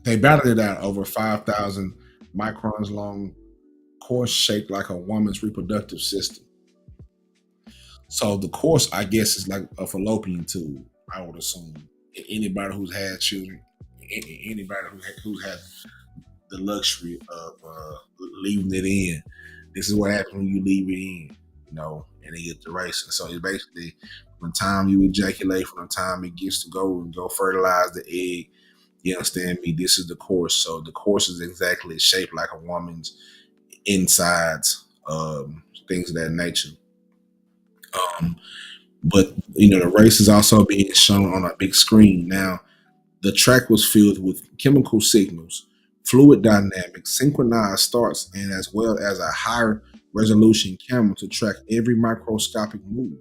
they battled it out over 5,000 microns long course shaped like a woman's reproductive system. So the course, I guess, is like a fallopian tube, I would assume. Anybody who's had children, anybody who's had the luxury of leaving it in, this is what happens when you leave it in, and they get the racing. So it's basically from the time you ejaculate, from the time it gets to go fertilize the egg, you understand me? This is the course. So the course is exactly shaped like a woman's insides, things of that nature. But the race is also being shown on a big screen. Now, the track was filled with chemical signals, fluid dynamics, synchronized starts, and as well as a higher resolution camera to track every microscopic move.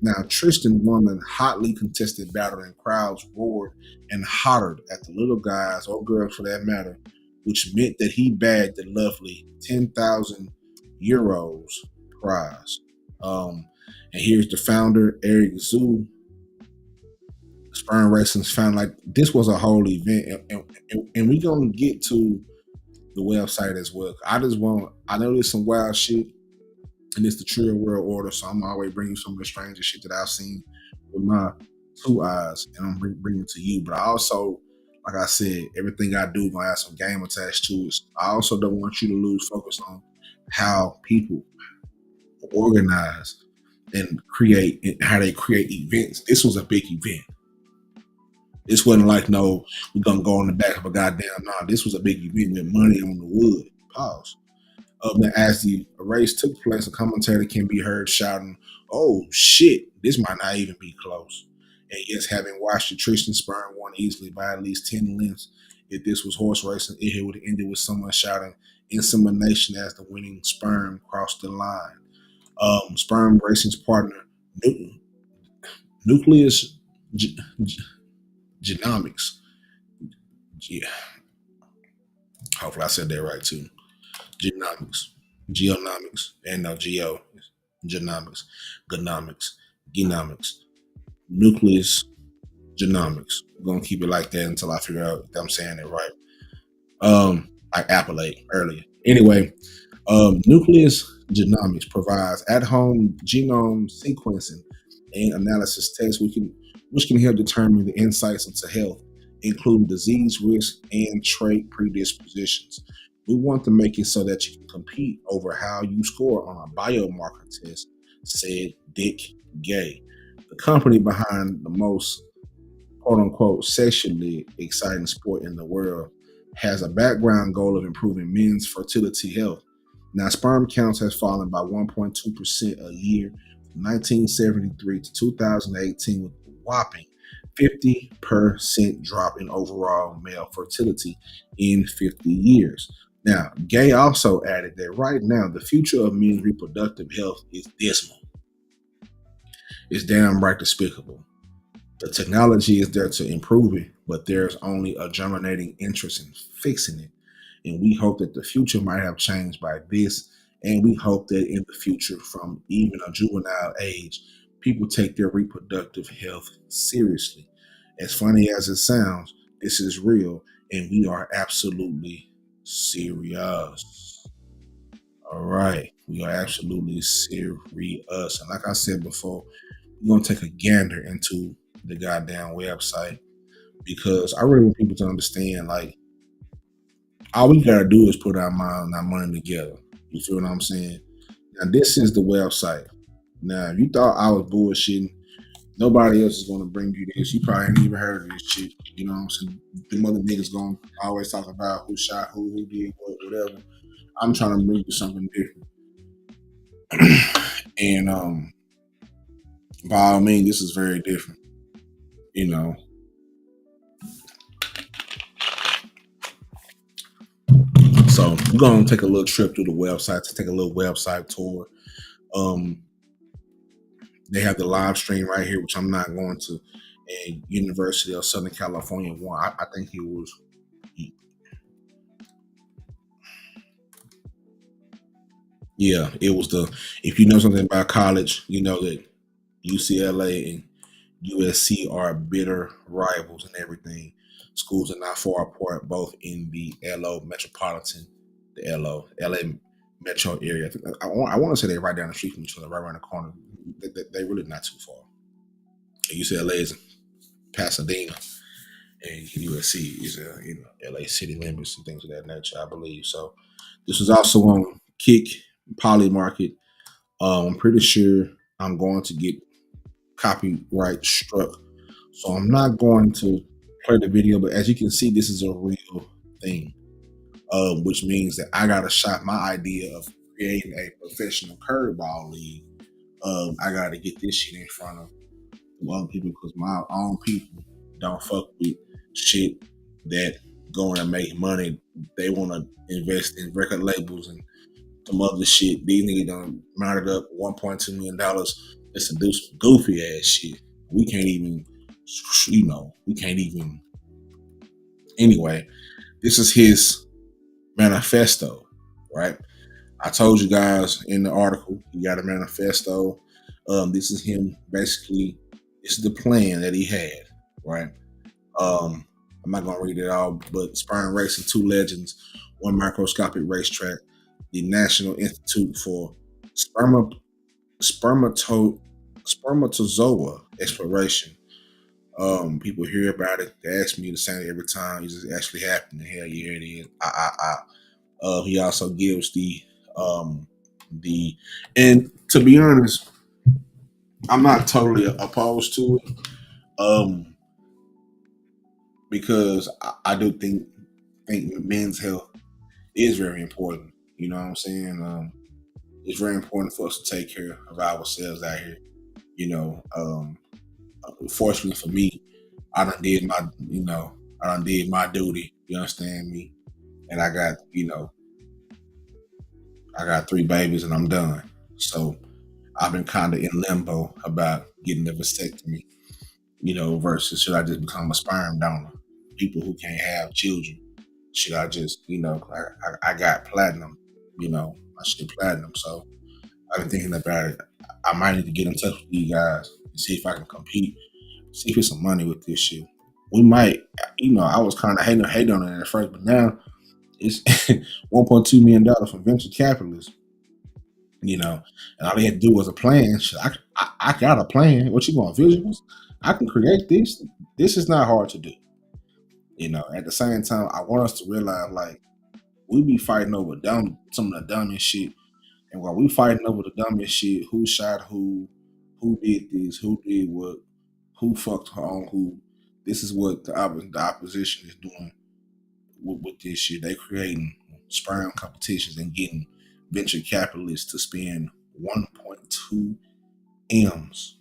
Now, Tristan won a hotly contested battle, and crowds roared and hollered at the little guys or girls for that matter, which meant that he bagged the lovely 10,000 euros prize. And here's the founder, Eric Zhu. Sperm Racing's found like this was a whole event, and we're gonna get to the website as well. I know there's some wild shit, and it's the Trill World Order, so I'm always bringing some of the strangest shit that I've seen with my two eyes, and I'm bringing it to you. But I also, like I said, everything I do gonna have some game attached to it. I also don't want you to lose focus on how people organize and how they create events. This was a big event. This wasn't like, no, we're gonna go on the back of a goddamn. Nah, this was a big event with money on the wood. Pause. As the race took place, a commentator can be heard shouting, "Oh shit, this might not even be close." And yes, having watched the Tristan sperm won easily by at least 10 lengths. If this was horse racing, it would have ended with someone shouting insemination as the winning sperm crossed the line. Sperm racing's partner, Nucleus Genomics. Yeah. Hopefully I said that right too. Genomics, and no geo, genomics, Nucleus Genomics. We're gonna keep it like that until I figure out if I'm saying it right. I appellate earlier. Anyway, Nucleus Genomics provides at-home genome sequencing and analysis tests which can help determine the insights into health, including disease risk and trait predispositions. We want to make it so that you can compete over how you score on a biomarker test, said Dick Gay, the company behind the most quote-unquote sexually exciting sport in the world, has a background goal of improving men's fertility health. Now, sperm counts has fallen by 1.2% a year from 1973 to 2018, with a whopping 50% drop in overall male fertility in 50 years. Now, Gay also added that right now, the future of men's reproductive health is dismal. It's downright despicable. The technology is there to improve it, but there's only a germinating interest in fixing it. And we hope that the future might have changed by this. And we hope that in the future, from even a juvenile age, people take their reproductive health seriously. As funny as it sounds, this is real, and we are absolutely serious. All right. We are absolutely serious. And like I said before, we're going to take a gander into the goddamn website, because I really want people to understand, like, all we gotta do is put our mind and our money together. You feel what I'm saying? Now, this is the website. Now, if you thought I was bullshitting, nobody else is gonna bring you this. You probably ain't even heard of this shit. You know what I'm saying? The mother niggas gonna always talk about who shot who did what, whatever. I'm trying to bring you something different. And by all means, this is very different. You know. So we're gonna take a little trip through the website, to take a little website tour. They have the live stream right here, which I'm not going to. And University of Southern California won. I think it was. Yeah, it was the. If you know something about college, you know that UCLA and USC are bitter rivals and everything. Schools are not far apart, both in the LA metropolitan, the LA metro area. I want to say they're right down the street from each other, right around the corner. They're really not too far. UCLA is in Pasadena, and USC is LA city limits and things of that nature, I believe. So this was also on Kick Poly Market. I'm pretty sure I'm going to get copyright struck, so I'm not going to play the video. But as you can see, this is a real thing, which means that I got to shot my idea of creating a professional curveball league. I got to get this shit in front of other people, because my own people don't fuck with shit that going to make money. They want to invest in record labels and some other shit. These niggas done mounted up $1.2 million just to do some goofy ass shit. We can't even, Anyway, this is his manifesto, right? I told you guys in the article, he got a manifesto. This is him, basically, this is the plan that he had, right? I'm not going to read it all, but sperm racing, 2 legends, 1 microscopic racetrack, the National Institute for Spermatozoa Exploration. People hear about it. They ask me the same every time. Is it actually happening? Hell yeah, it is. He also gives and to be honest, I'm not totally opposed to it, because I do think men's health is very important. You know what I'm saying? It's very important for us to take care of ourselves out here. Fortunately for me, I done did my duty. You understand me? And I got 3 babies and I'm done. So I've been kind of in limbo about getting a vasectomy, versus should I just become a sperm donor? People who can't have children, should I just, I got platinum, I should platinum. So I've been thinking about it. I might need to get in touch with you guys and see if I can compete, see if it's some money with this shit. We might, I was kind of hating on it at first, but now it's $1.2 million from venture capitalists. you know. And all they had to do was a plan. Shit, I got a plan. What you want, visuals? I can create this. This is not hard to do. You know, at the same time, I want us to realize, like, we be fighting over some of the dumbest shit. And while we fighting over the dumbest shit, who shot who did this, who did what, who fucked on who, this is what the opposition is doing with this shit. They creating sperm competitions and getting venture capitalists to spend 1.2 M's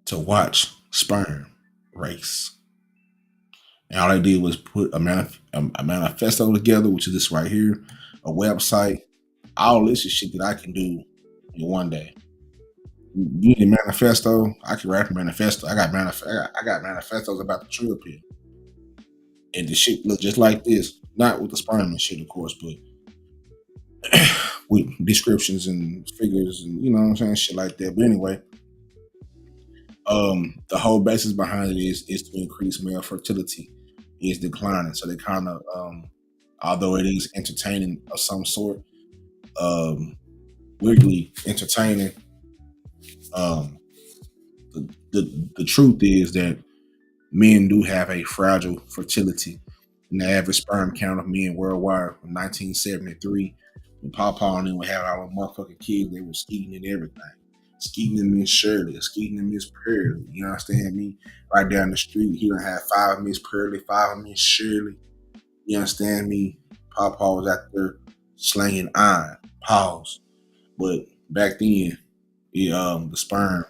to watch sperm race. And all they did was put a manifesto together, which is this right here, a website. All this is shit that I can do in one day. You need a manifesto? I can write a manifesto. I got manifestos about the trill pill. And the shit look just like this. Not with the sperm and shit, of course, but with descriptions and figures and, you know what I'm saying, shit like that. But anyway, the whole basis behind it is to increase male fertility is declining. So they kind of, although it is entertaining of some sort, weirdly entertaining, the truth is that men do have a fragile fertility. And the average sperm count of men worldwide from 1973, when Pawpaw and them would have all the motherfucking kids, they were skeeting and everything. Skeeting and Miss Shirley, Skeeting and Miss Pearly. You understand me? Right down the street, he done had 5 Miss Pearly, 5 Miss Shirley. You understand me? Pawpaw was out there slanging iron. Pause. But back then, the sperm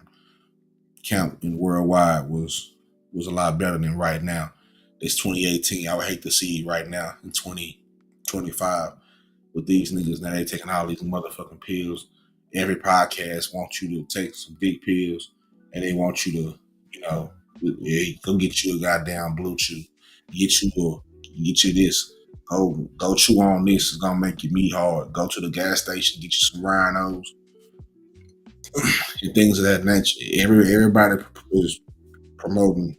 count in worldwide was a lot better than right now. It's 2018. I would hate to see it right now in 2025 with these niggas. Now they taking all these motherfucking pills. Every podcast wants you to take some dick pills, and they want you to, you know, go get you a goddamn blue chew. Get you this. Go chew on this. It's gonna make your meat hard. Go to the gas station, get you some rhinos. And things of that nature. Everybody is promoting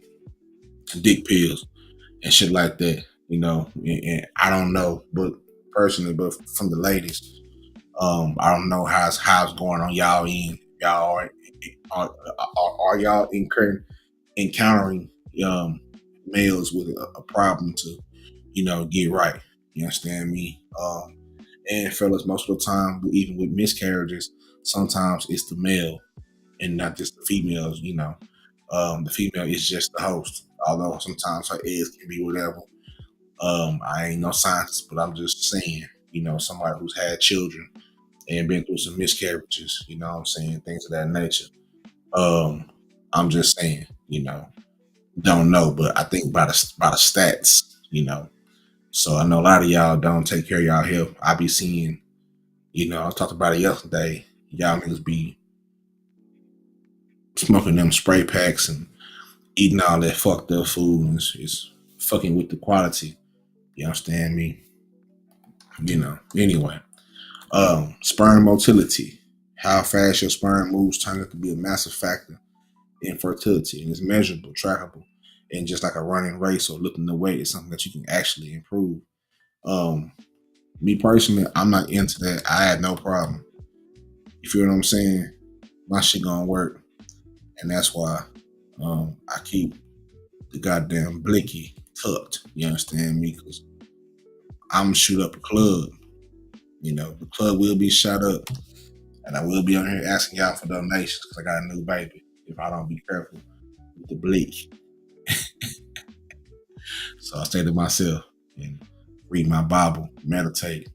dick pills and shit like that, you know. And I don't know, but personally, but from the ladies, I don't know how it's going on y'all end. Y'all are y'all encountering males with a problem to, you know, get right. You understand me? And fellas, most of the time, even with miscarriages, sometimes it's the male and not just the females, you know. The female is just the host, although sometimes her eggs can be whatever. I ain't no scientist, but I'm just saying, you know, somebody who's had children and been through some miscarriages, you know what I'm saying, things of that nature. I'm just saying, you know, don't know, but I think by the stats, you know. So I know a lot of y'all don't take care of y'all health. I be seeing, you know, I talked about it yesterday. Y'all niggas be smoking them spray packs and eating all that fucked up food, and it's fucking with the quality. You understand me? You know. Anyway, sperm motility, how fast your sperm moves, turns out to be a massive factor in fertility, and it's measurable, trackable, and just like a running race or lifting the weight is something that you can actually improve. Me personally, I'm not into that. I had no problem. You feel what I'm saying? My shit gonna work, and that's why I keep the goddamn blicky tucked. You understand me? Because I'm gonna shoot up a club. You know, the club will be shot up, and I will be on here asking y'all for donations because I got a new baby. If I don't be careful with the blick. So I stay to myself and read my Bible, meditate,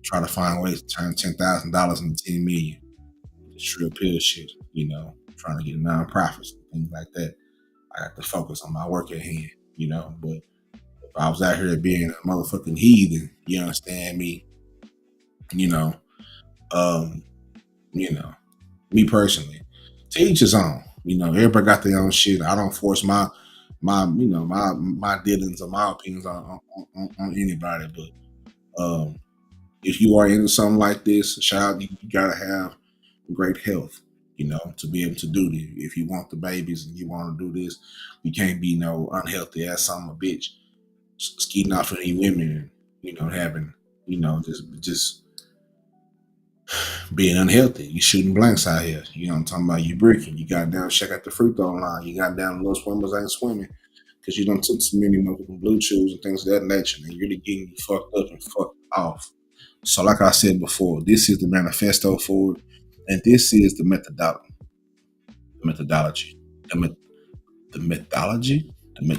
try to find ways to turn $10,000 into $10 million. The trill pill shit, you know, trying to get nonprofits and things like that. I have to focus on my work at hand, you know. But if I was out here being a motherfucking heathen, you understand me, you know, me personally, to each his own. You know, everybody got their own shit. I don't force my dealings or my opinions on anybody. But if you are into something like this, child, you gotta have great health, you know, to be able to do this. If you want the babies and you want to do this, you can't be no unhealthy ass son of a bitch skeeting off any women having, just being unhealthy. You shooting blanks out here. I'm talking about. You breaking. You got down, check out the free throw line. You got down, little swimmers ain't swimming because you done took so many motherfucking blue chews and things of that nature, and you're really getting you fucked up and fucked off. So, like I said before, this is the manifesto for it, and this is the methodology.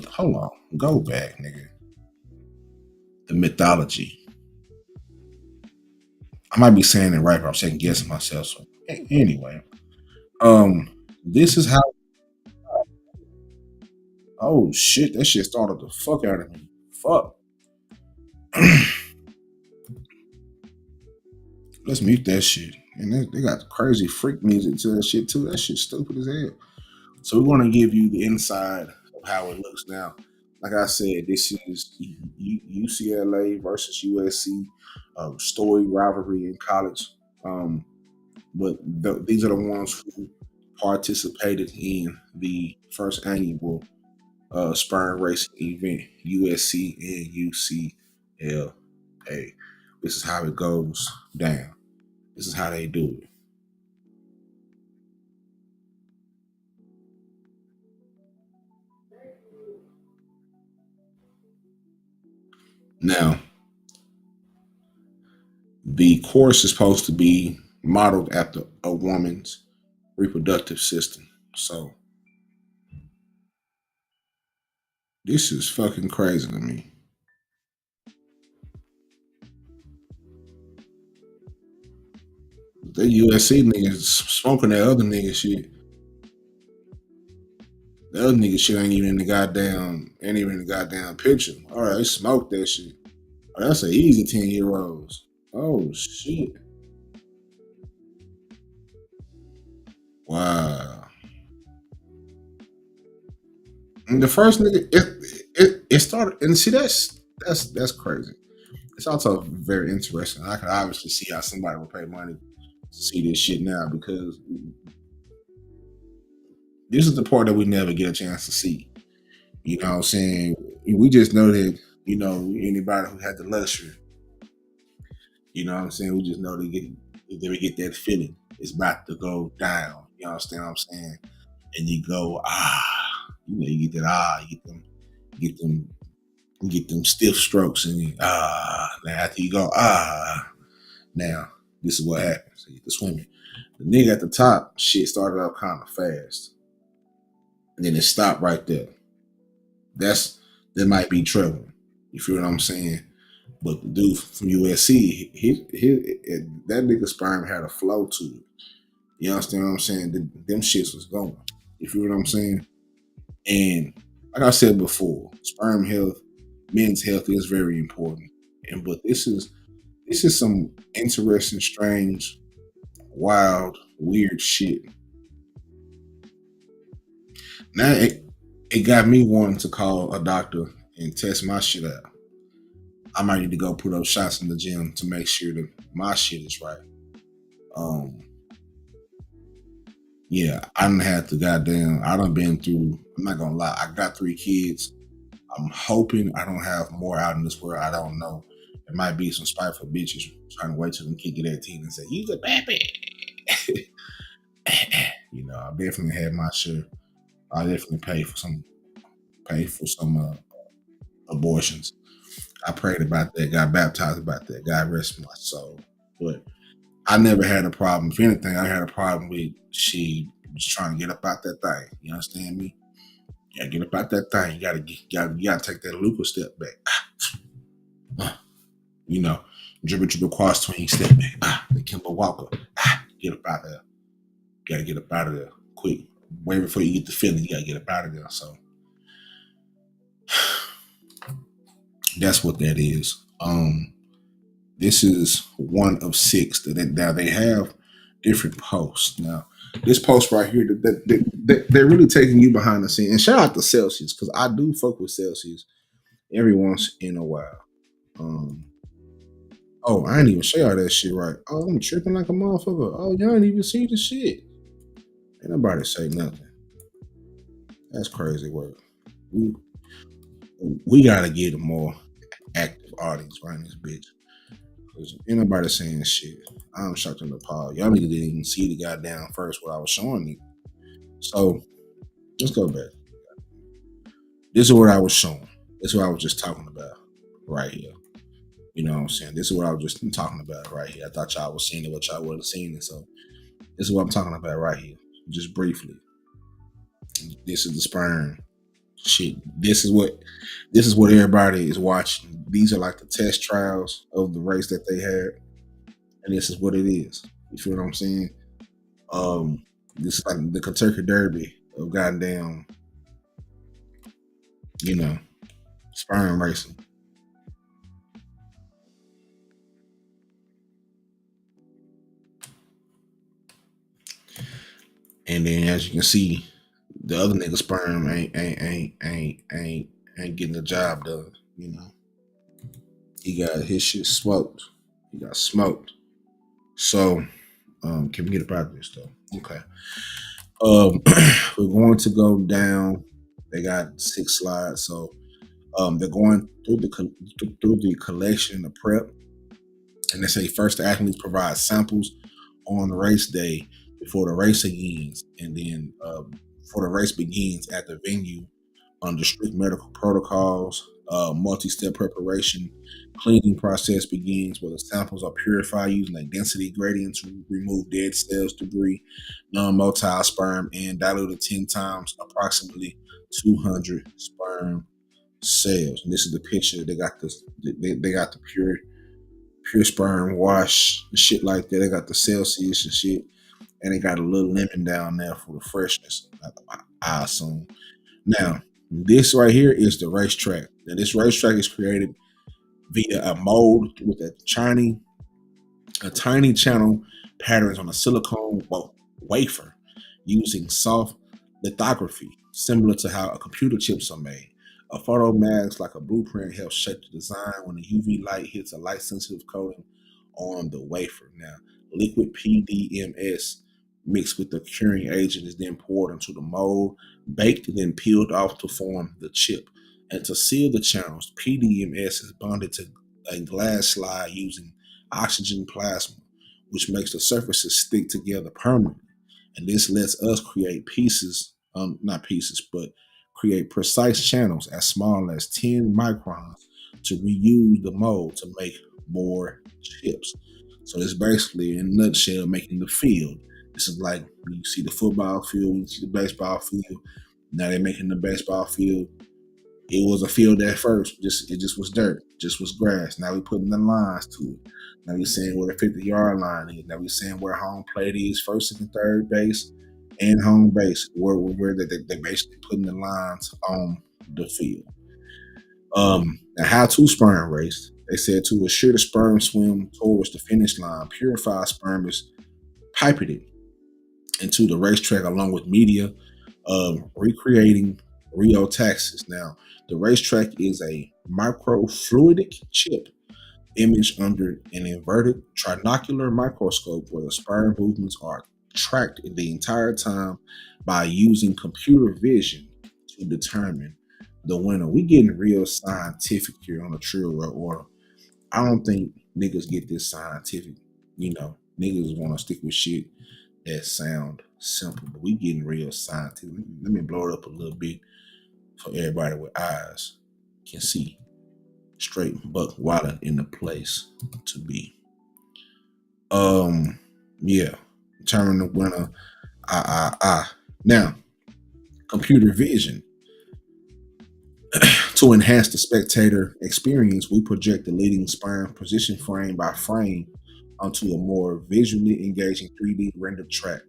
Hold on, go back, nigga. The mythology. I might be saying it right, but I'm second guessing myself. So anyway, this is how. Oh shit, that shit started the fuck out of me. Fuck. Let's mute that shit. And they got crazy freak music to that shit too. That shit's stupid as hell. So we're gonna give you the inside of how it looks now. Like I said, this is UCLA versus USC story rivalry in college. But these are the ones who participated in the first annual sperm racing event, USC and UCLA. This is how it goes down. This is how they do it. Now, the course is supposed to be modeled after a woman's reproductive system. So, this is fucking crazy to me. The USC niggas smoking that other nigga shit. The other nigga shit ain't even in the goddamn picture. All right, they smoked that shit. Oh, that's an easy 10-year-olds. Oh shit. Wow. And the first nigga, it started, and see that's crazy. It's also very interesting. I can obviously see how somebody would pay money to see this shit now, because this is the part that we never get a chance to see. You know what I'm saying? We just know that, anybody who had the luxury, you know what I'm saying? We just know they get that feeling. It's about to go down. You understand what I'm saying? And you go, you get that you get them stiff strokes, and you, now after you go, now this is what happens. You get the swimming. The nigga at the top, shit started out kind of fast. And then it stopped right there. That might be trouble. You feel what I'm saying? But the dude from USC, that nigga sperm had a flow to it. You understand what I'm saying? Them shits was going. You feel what I'm saying? And like I said before, sperm health, men's health is very important. But this is some interesting, strange, wild, weird shit. Now it got me wanting to call a doctor and test my shit out. I might need to go put up shots in the gym to make sure that my shit is right. Yeah, I done had to I done been through, I'm not gonna lie, I got 3 kids. I'm hoping I don't have more out in this world. I don't know. It might be some spiteful bitches trying to wait till them kids get 18 and say, "You the baby." I definitely had my share. I definitely paid for some abortions. I prayed about that, got baptized about that. God rest my soul. But I never had a problem. If anything, I had a problem with she was trying to get up out that thing. You understand me? You gotta get up out that thing. You gotta take that Luca step back. Dribble cross swing step back. The Kimber Walker. Get up out there. You gotta get up out of there quick. Way before you get the feeling, you gotta get up out of there. So that's what that is. This is one of 6 now they have different posts. Now, this post right here, they're really taking you behind the scenes. And shout out to Celsius, because I do fuck with Celsius every once in a while. I ain't even show y'all that shit right. Oh, I'm tripping like a motherfucker. Oh, y'all ain't even see the shit. Ain't nobody say nothing. That's crazy work. We gotta get more active audience right in this bitch. Cause anybody saying shit, I'm shocked and appalled. Y'all niggas didn't even see the goddamn first what I was showing you. So let's go back. This is what I was showing. This is what I was just talking about right here. You know what I'm saying? This is what I was just talking about right here. I thought y'all was seeing it, but y'all wasn't seeing it. So this is what I'm talking about right here. Just briefly. This is the sperm shit. This is what everybody is watching. These are like the test trials of the race that they had. And this is what it is. You feel what I'm saying? This is like the Kentucky Derby of goddamn, you know, sperm racing. And then as you can see, the other nigga sperm ain't getting the job done, you know. He got his shit smoked. He got smoked. So can we get about this though? Okay. We're going to go down. They got 6 slides. So they're going through the collection, the prep. And they say first the athletes provide samples on the race day before the race begins, and then before the race begins at the venue under strict medical protocols, multi-step preparation, cleaning process begins where the samples are purified using a density gradient to remove dead cells, debris, non-motile sperm, and diluted 10 times approximately 200 sperm cells. And this is the picture. They got this. They got the pure sperm wash and shit like that. They got the Celsius and shit. And they got a little lemon down there for the freshness, I assume. Now, this right here is the racetrack. Now, this racetrack is created via a mold with a tiny channel patterns on a silicone wafer using soft lithography, similar to how computer chips are made. A photo mask like a blueprint helps shape the design when the UV light hits a light-sensitive coating on the wafer. Now, liquid PDMS mixed with the curing agent is then poured into the mold, baked, and then peeled off to form the chip. And to seal the channels, PDMS is bonded to a glass slide using oxygen plasma, which makes the surfaces stick together permanently. And this lets us create create precise channels as small as 10 microns to reuse the mold to make more chips. So it's basically, in a nutshell, making the field. This is like you see the football field, you see the baseball field. Now they're making the baseball field. It was a field at first. It just was dirt, just was grass. Now we're putting the lines to it. Now we're saying where the 50-yard line is. Now we're saying where home plate is, first and third base, and home base, where they basically putting the lines on the field. Now how to sperm race. They said to assure the sperm swim towards the finish line, purified sperm is pipetted into the racetrack along with media, recreating rheotaxis. Now, the racetrack is a microfluidic chip image under an inverted trinocular microscope where the sperm movements are tracked the entire time by using computer vision to determine the winner. We getting real scientific here on the Trill Order. I don't think niggas get this scientific. You know, niggas want to stick with shit that sound simple, but we getting real scientific. Let me blow it up a little bit for everybody with eyes can see. Straight buck wild in the place to be. Yeah. Determine the winner. Now, computer vision. To enhance the spectator experience, we project the leading sperm position frame by frame onto a more visually engaging 3D rendered track.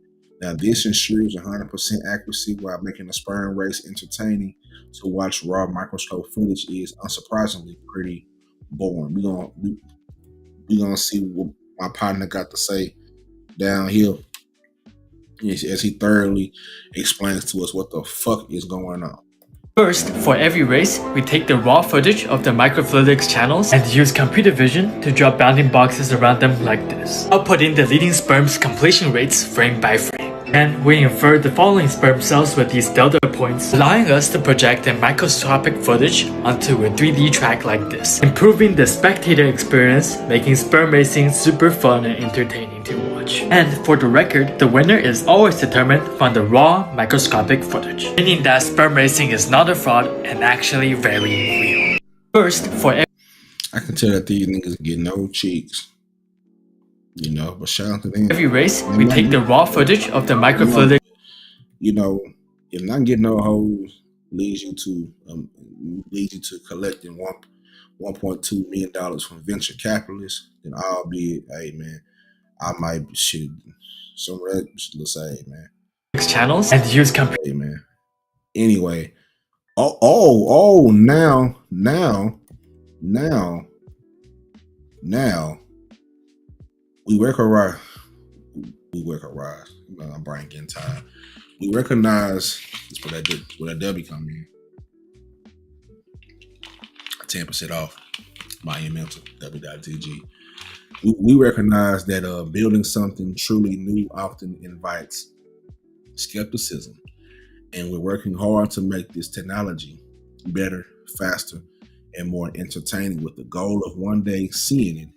Now, this ensures 100% accuracy while making the sperm race entertaining to watch. Raw microscope footage is unsurprisingly pretty boring. We're gonna see what my partner got to say down here as he thoroughly explains to us what the fuck is going on. First, for every race, we take the raw footage of the microfluidics channels and use computer vision to draw bounding boxes around them like this. I'll put in the leading sperm's completion rates frame by frame. And we infer the following sperm cells with these delta points, allowing us to project the microscopic footage onto a 3D track like this, improving the spectator experience, making sperm racing super fun and entertaining to watch. And for the record, the winner is always determined from the raw microscopic footage, meaning that sperm racing is not a fraud and actually very real. First, for I can tell that these niggas get no cheeks. You know, but shout out to them. every race, we take the raw footage of the microfluidic. You know, if not getting no hoes leads you to collecting $1.2 million from venture capitalists, then albeit, hey man, I might shoot some of that shit. Let's say, man, channels and use computer. Hey man. Anyway, now we recognize. I'm brain getting tired. We recognize that's where that W come in. 10% off my mental w.tg. We recognize that building something truly new often invites skepticism, and we're working hard to make this technology better, faster, and more entertaining, with the goal of one day seeing it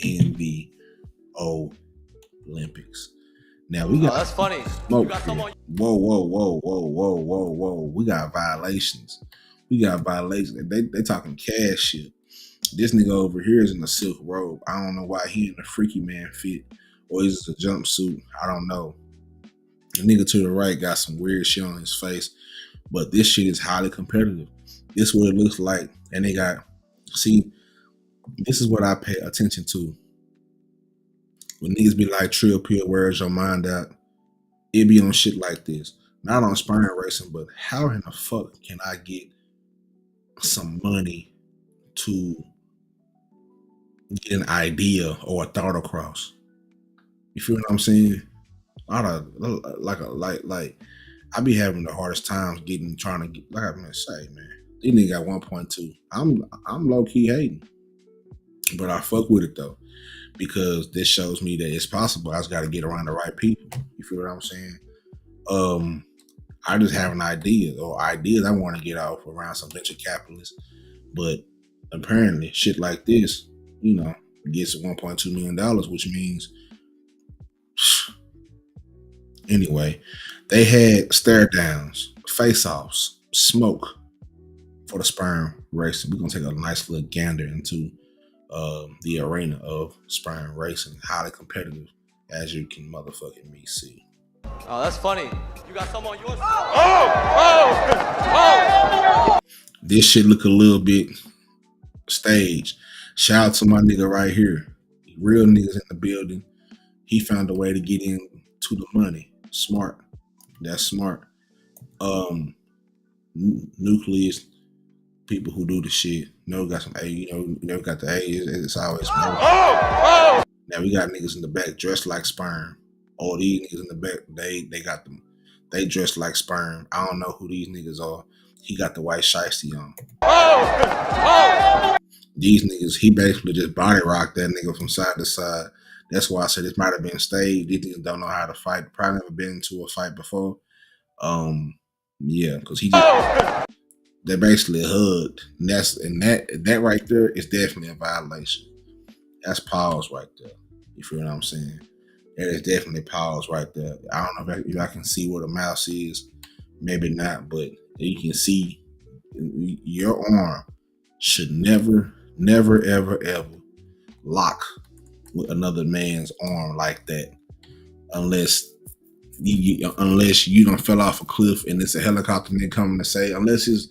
in the Olympics. Now we got that's funny. Whoa. We got violations. They talking cash shit. This nigga over here is in a silk robe. I don't know why he in a freaky man fit, or is it a jumpsuit? I don't know. The nigga to the right got some weird shit on his face, but this shit is highly competitive. This is what it looks like, and they got. See, this is what I pay attention to. When niggas be like, Trill Pill, where's your mind at? It be on shit like this. Not on sperm racing, but how in the fuck can I get some money to get an idea or a thought across? You feel what I'm saying? I be having the hardest times trying to get, like I'm gonna say, man, these niggas got 1.2. I'm low key hating, but I fuck with it though, because this shows me that it's possible. I just got to get around the right people. You feel what I'm saying? I just have an idea or ideas I want to get off around some venture capitalists, but apparently shit like this, you know, gets $1.2 million, which means anyway, they had stare downs, face-offs, smoke for the sperm racing. We're gonna take a nice little gander into the arena of sperm racing, highly competitive, as you can motherfucking me see. Oh, that's funny. You got some on yours? This shit look a little bit staged. Shout out to my nigga right here. Real niggas in the building. He found a way to get in to the money. Smart. That's smart. Nucleus people who do the shit. Got some A, you never got the A, it's always smart. Now we got niggas in the back dressed like sperm. All these niggas in the back, they got them. They dressed like sperm. I don't know who these niggas are. He got the white shiesty on. These niggas, he basically just body rocked that nigga from side to side. That's why I said this might have been staged. These niggas don't know how to fight. Probably never been into a fight before. Yeah, because they basically hugged. And that right there is definitely a violation. That's pause right there. You feel what I'm saying? That is definitely pause right there. I don't know if I can see where the mouse is. Maybe not, but you can see your arm should never, ever lock with another man's arm like that, unless you done fell off a cliff and it's a helicopter nigga coming to save. Unless it's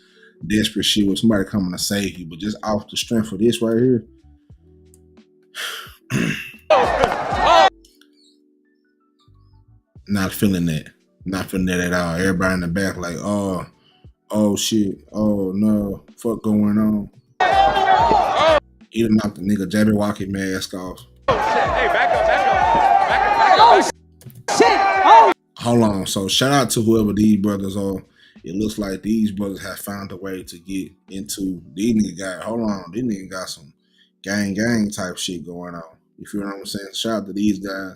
desperate shit with somebody coming to save you, but just off the strength of this right here. Not feeling that at all. Everybody in the back like, oh shit, oh no, fuck going on. He done knocked the nigga Jabberwocky mask off. Hey, back up. Shit! Oh! Hold on. So shout out to whoever these brothers are. It looks like these brothers have found a way to get into these niggas these niggas got some gang type shit going on. You feel what I'm saying? Shout out to these guys.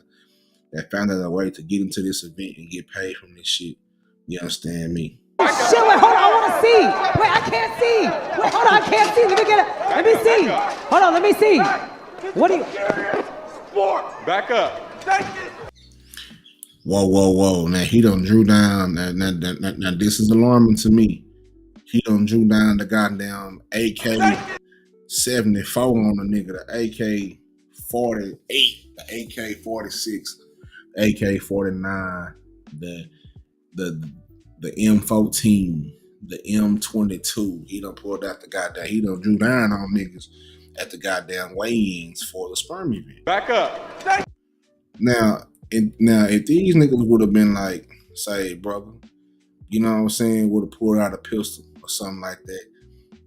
that found out a way to get into this event and get paid from this shit. You understand me? Shit, wait, hold on, I want to see. Wait, I can't see. Wait, hold on, I can't see. Let me get it. Let me see. Hold on, let me see. What do you... Back up. Whoa. Now, he done drew down. Now, this is alarming to me. He done drew down the goddamn AK-74 on the nigga, the AK-48, the AK-46, AK-49, the M14, the M22. He done pulled out the goddamn, he done drew down on niggas at the goddamn weigh-ins for the sperm event. Back up. Now, if these niggas would have been like, say, brother, you know what I'm saying, would have pulled out a pistol or something like that,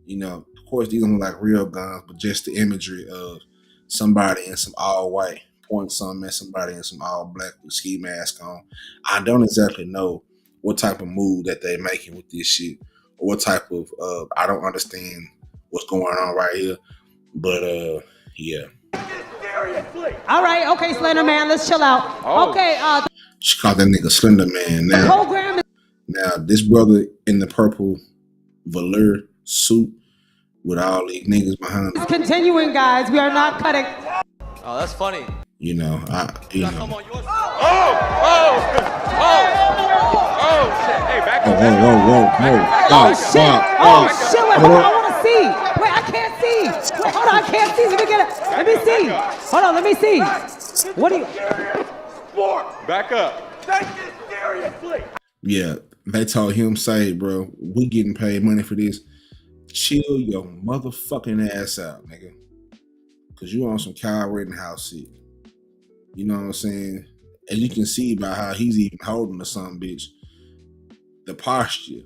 you know, of course, these don't look like real guns, but just the imagery of somebody in some all white pointing something at somebody in some all black with ski mask on. I don't exactly know what type of move that they're making with this shit, or what type of, I don't understand what's going on right here, but yeah. All right, okay, Slender Man, let's chill out. Oh. Okay, She called that nigga Slender Man. the program is Now, this brother in the purple velour suit with all these niggas behind him, continuing, guys. We are not cutting. Oh, that's funny. you know, You got some on yours. Oh, shit. Hey, back up. whoa. Oh, shit. Wait, hold on, I want to see. Wait, I can't see. Wait, hold on, I can't see. Let me get it. Let me see. Hold on, let me see. What do you... Back up. Yeah, they told him, say, bro, we getting paid money for this. Chill your motherfucking ass out, nigga. Cause you on some Kyle Rittenhouse shit. You know what I'm saying? And you can see by how he's even holding the son bitch. The posture.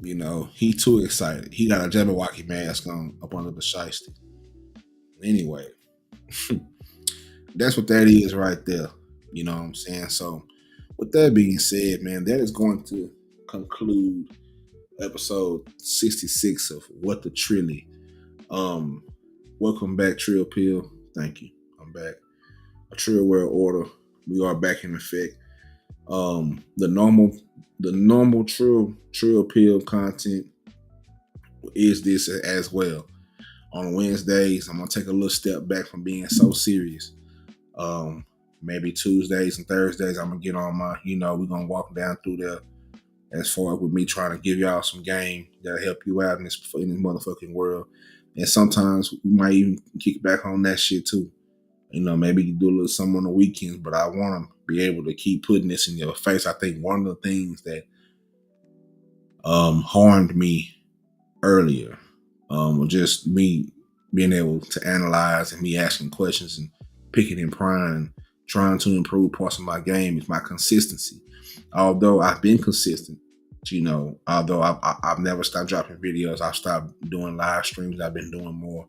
You know, he too excited. He got a Jabberwocky mask on up under the shiesty. Anyway, that's what that is right there. You know what I'm saying? So, with that being said, man, that is going to conclude episode 66 of Wttrilly. Welcome back, Trill Pill. Thank you. I'm back. A Trill World Order. We are back in effect. The normal Trill Pill content is this as well. On Wednesdays, I'm gonna take a little step back from being so serious. Maybe Tuesdays and Thursdays, I'm gonna get on my, we're gonna walk down through there as far as with me trying to give y'all some game that'll help you out in this motherfucking world. And sometimes we might even kick back on that shit too. Maybe you do a little something on the weekends, but I want to be able to keep putting this in your face. I think one of the things that harmed me earlier was just me being able to analyze and me asking questions and picking and prying, trying to improve parts of my game is my consistency. Although I've been consistent, although I've never stopped dropping videos, I've stopped doing live streams. I've been doing more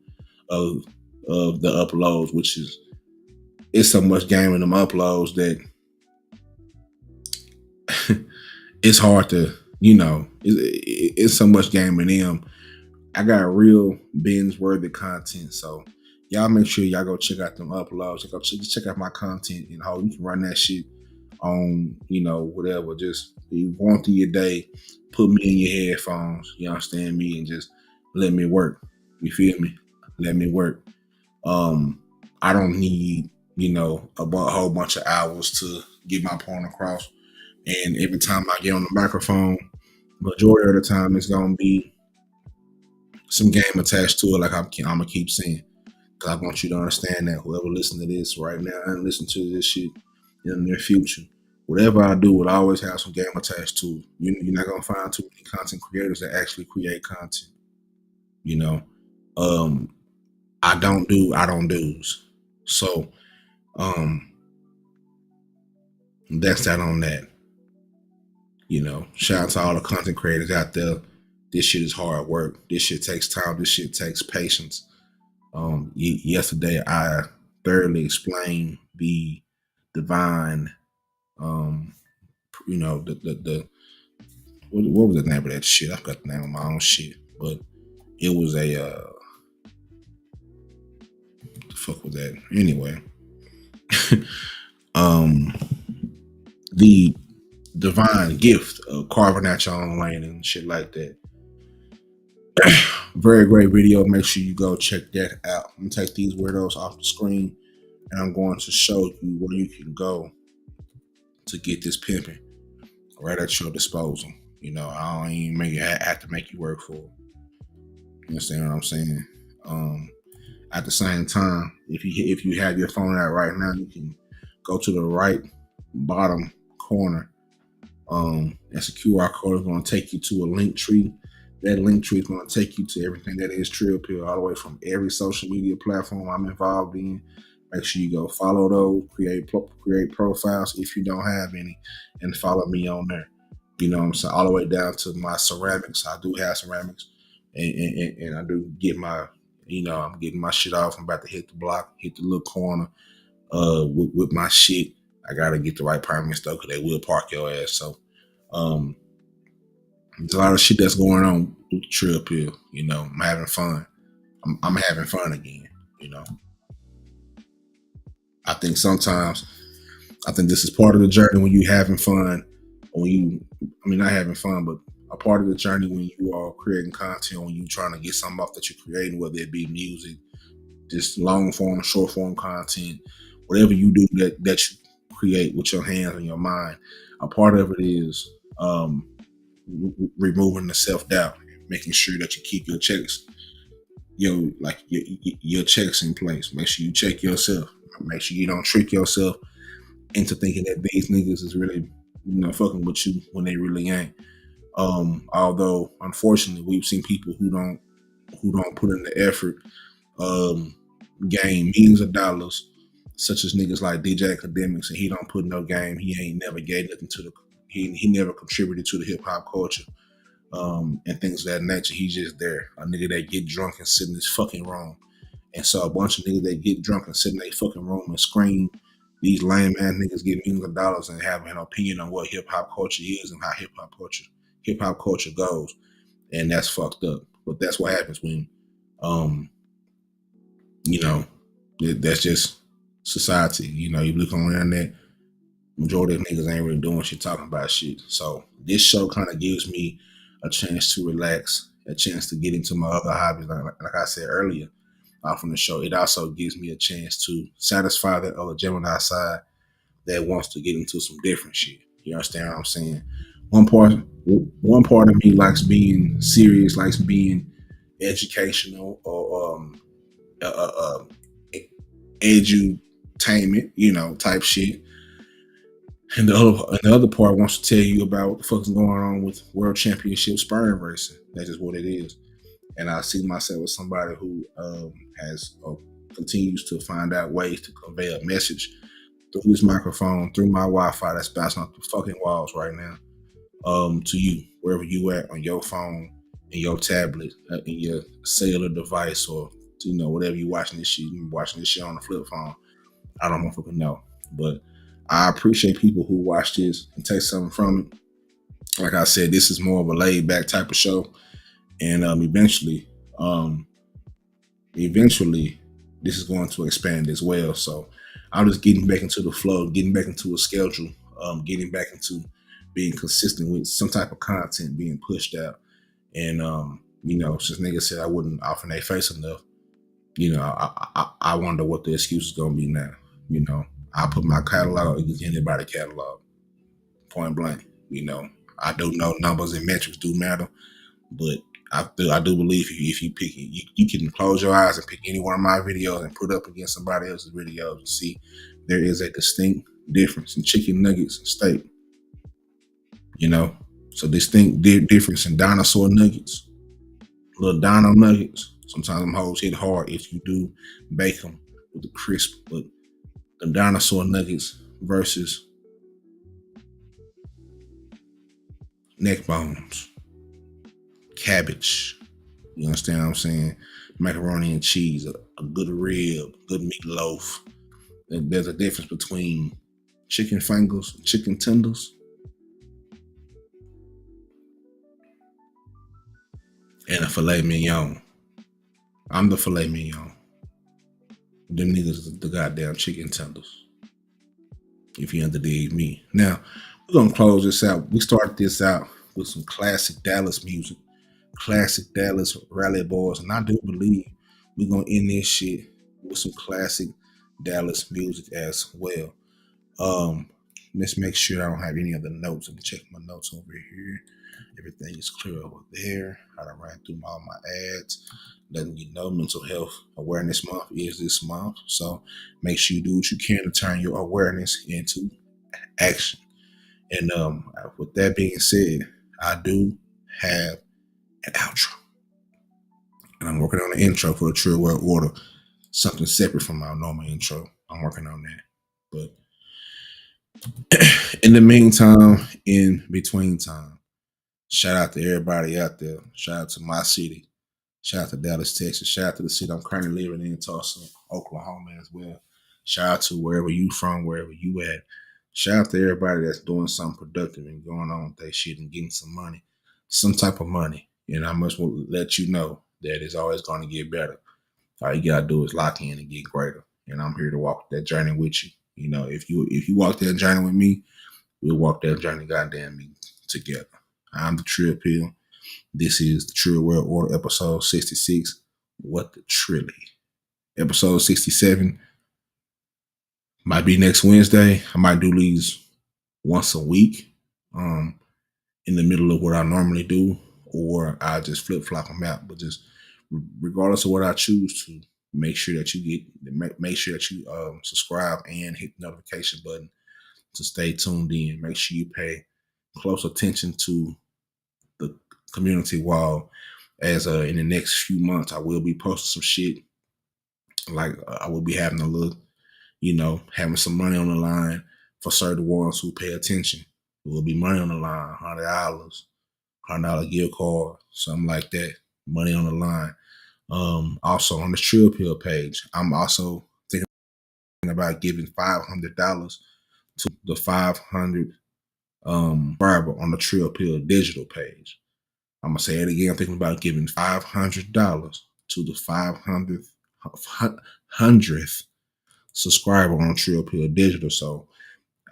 of the uploads, which is, it's so much game in them uploads that it's hard to, it's so much game in them. I got real binge-worthy content, so y'all make sure y'all go check out them uploads. Check out my content, you can run that shit on, whatever. Just you going through your day, put me in your headphones, you understand me, and just let me work. You feel me? Let me work. I don't need, a whole bunch of hours to get my point across. And every time I get on the microphone, majority of the time it's gonna be some game attached to it, like I'm gonna keep saying. Cause I want you to understand that whoever listen to this right now and listen to this shit in the near future, whatever I do will always have some game attached to it. You're not gonna find too many content creators that actually create content. I don't do's. So that's that on that. Shout out to all the content creators out there. This shit is hard work. This shit takes time. This shit takes patience. Yesterday I thoroughly explained the divine, the what was the name of that shit? I forgot the name of my own shit, but it was a what the fuck was that? Anyway, the divine gift of carving out your own lane and shit like that. Very great video. Make sure you go check that out. I'm gonna take these weirdos off the screen and I'm going to show you where you can go to get this pimping right at your disposal. You know, I don't even have to make you work for it. You understand what I'm saying? At the same time, if you have your phone out right now, you can go to the right bottom corner. That's a QR code. It's going to take you to a link tree. That link tree is going to take you to everything that is Trill Pill, all the way from every social media platform I'm involved in. Make sure you go follow those, create profiles if you don't have any, and follow me on there. You know what I'm saying? All the way down to my ceramics. I do have ceramics, and I do get my, I'm getting my shit off. I'm about to hit the block, hit the little corner with my shit. I got to get the right permits though, because they will park your ass. So there's a lot of shit that's going on with the Trill Pill. You know, I'm having fun. I'm having fun again, you know. I think this is part of the journey when you having fun, not having fun, but a part of the journey when you are creating content, when you trying to get something off that you're creating, whether it be music, just long form, short form content, whatever you do that you create with your hands and your mind. A part of it is removing the self-doubt, making sure that you keep your checks, your checks in place. Make sure you check yourself. Make sure you don't trick yourself into thinking that these niggas is really, fucking with you when they really ain't. Although unfortunately we've seen people who don't put in the effort, gain millions of dollars, such as niggas like DJ Academics, and he don't put no game. He ain't never gave nothing to he never contributed to the hip hop culture, and things of that nature. He's just there, a nigga that get drunk and sit in his fucking room. And so a bunch of niggas that get drunk and sit in their fucking room and scream, these lame ass niggas get millions of dollars and have an opinion on what hip hop culture is and how hip hop culture goes. And that's fucked up. But that's what happens when, that's just society. You look on the internet, majority of niggas ain't really doing shit, talking about shit. So this show kind of gives me a chance to relax, a chance to get into my other hobbies. Like I said earlier, from the show, it also gives me a chance to satisfy that other Gemini side that wants to get into some different shit. You understand what I'm saying? One part of me likes being serious, likes being educational or edutainment, type shit. And the other part wants to tell you about what the fuck's going on with World Championship sperm racing. That's just what it is. And I see myself as somebody who continues to find out ways to convey a message through this microphone, through my Wi-Fi that's bouncing off the fucking walls right now, to you, wherever you at, on your phone, in your tablet, in your cellular device, or whatever you watching this shit. You watching this shit on the flip phone. I don't motherfucking know, but I appreciate people who watch this and take something from it. Like I said, this is more of a laid back type of show. And eventually, this is going to expand as well. So I'm just getting back into the flow, getting back into a schedule, getting back into being consistent with some type of content being pushed out. And, since niggas said I wouldn't offer their face enough, I wonder what the excuse is going to be now. I put my catalog against anybody's catalog, point blank. I do know numbers and metrics do matter, but I do believe if you pick it, you can close your eyes and pick any one of my videos and put up against somebody else's videos and see there is a distinct difference in chicken nuggets and steak. So distinct difference in dinosaur nuggets, little dino nuggets. Sometimes them hoes hit hard if you do bake them with the crisp, but the dinosaur nuggets versus neck bones, cabbage, you understand what I'm saying? Macaroni and cheese, a good rib, good meatloaf. There's a difference between chicken fingers, chicken tenders, and a filet mignon. I'm the filet mignon. Them niggas are the goddamn chicken tenders. if you underdig me. Now, we're going to close this out. We started this out with some classic Dallas music, classic Dallas Rally Boys, and I do believe we're going to end this shit with some classic Dallas music as well. Let's make sure I don't have any other notes. Let me check my notes over here. Everything is clear over there. I done ran through all my ads. Letting you know Mental Health Awareness Month is this month. So make sure you do what you can to turn your awareness into action. And with that being said, I do have an outro. And I'm working on an intro for the True World Order. Something separate from my normal intro. I'm working on that. But in the meantime, in between time, shout out to everybody out there. Shout out to my city. Shout out to Dallas, Texas. Shout out to the city I'm currently living in, Tulsa, Oklahoma as well. Shout out to wherever you from, wherever you at. Shout out to everybody that's doing something productive and going on with that shit and getting some money, some type of money. And I must let you know that it's always going to get better. All you gotta do is lock in and get greater. And I'm here to walk that journey with you. You know, if you walk that journey with me, we'll walk that journey goddamn me together. I'm the Trill Pill. This is the True World Order, episode 66. Wttrilly. Episode 67 might be next Wednesday. I might do these once a week, in the middle of what I normally do, or I just flip flop them out. But just regardless of what I choose to, make sure that you subscribe and hit the notification button to stay tuned in. Make sure you pay close attention to the community wall, as in the next few months I will be posting some shit. Like I will be having a little, having some money on the line for certain ones who pay attention. There will be money on the line, $100 gift card, something like that. Money on the line. Also on the Trill Pill page, I'm also thinking about giving $500 to the 500 subscriber on the Trill Pill digital page. I'm gonna say it again. I'm thinking about giving $500 to the 500th subscriber on Trill Pill digital. So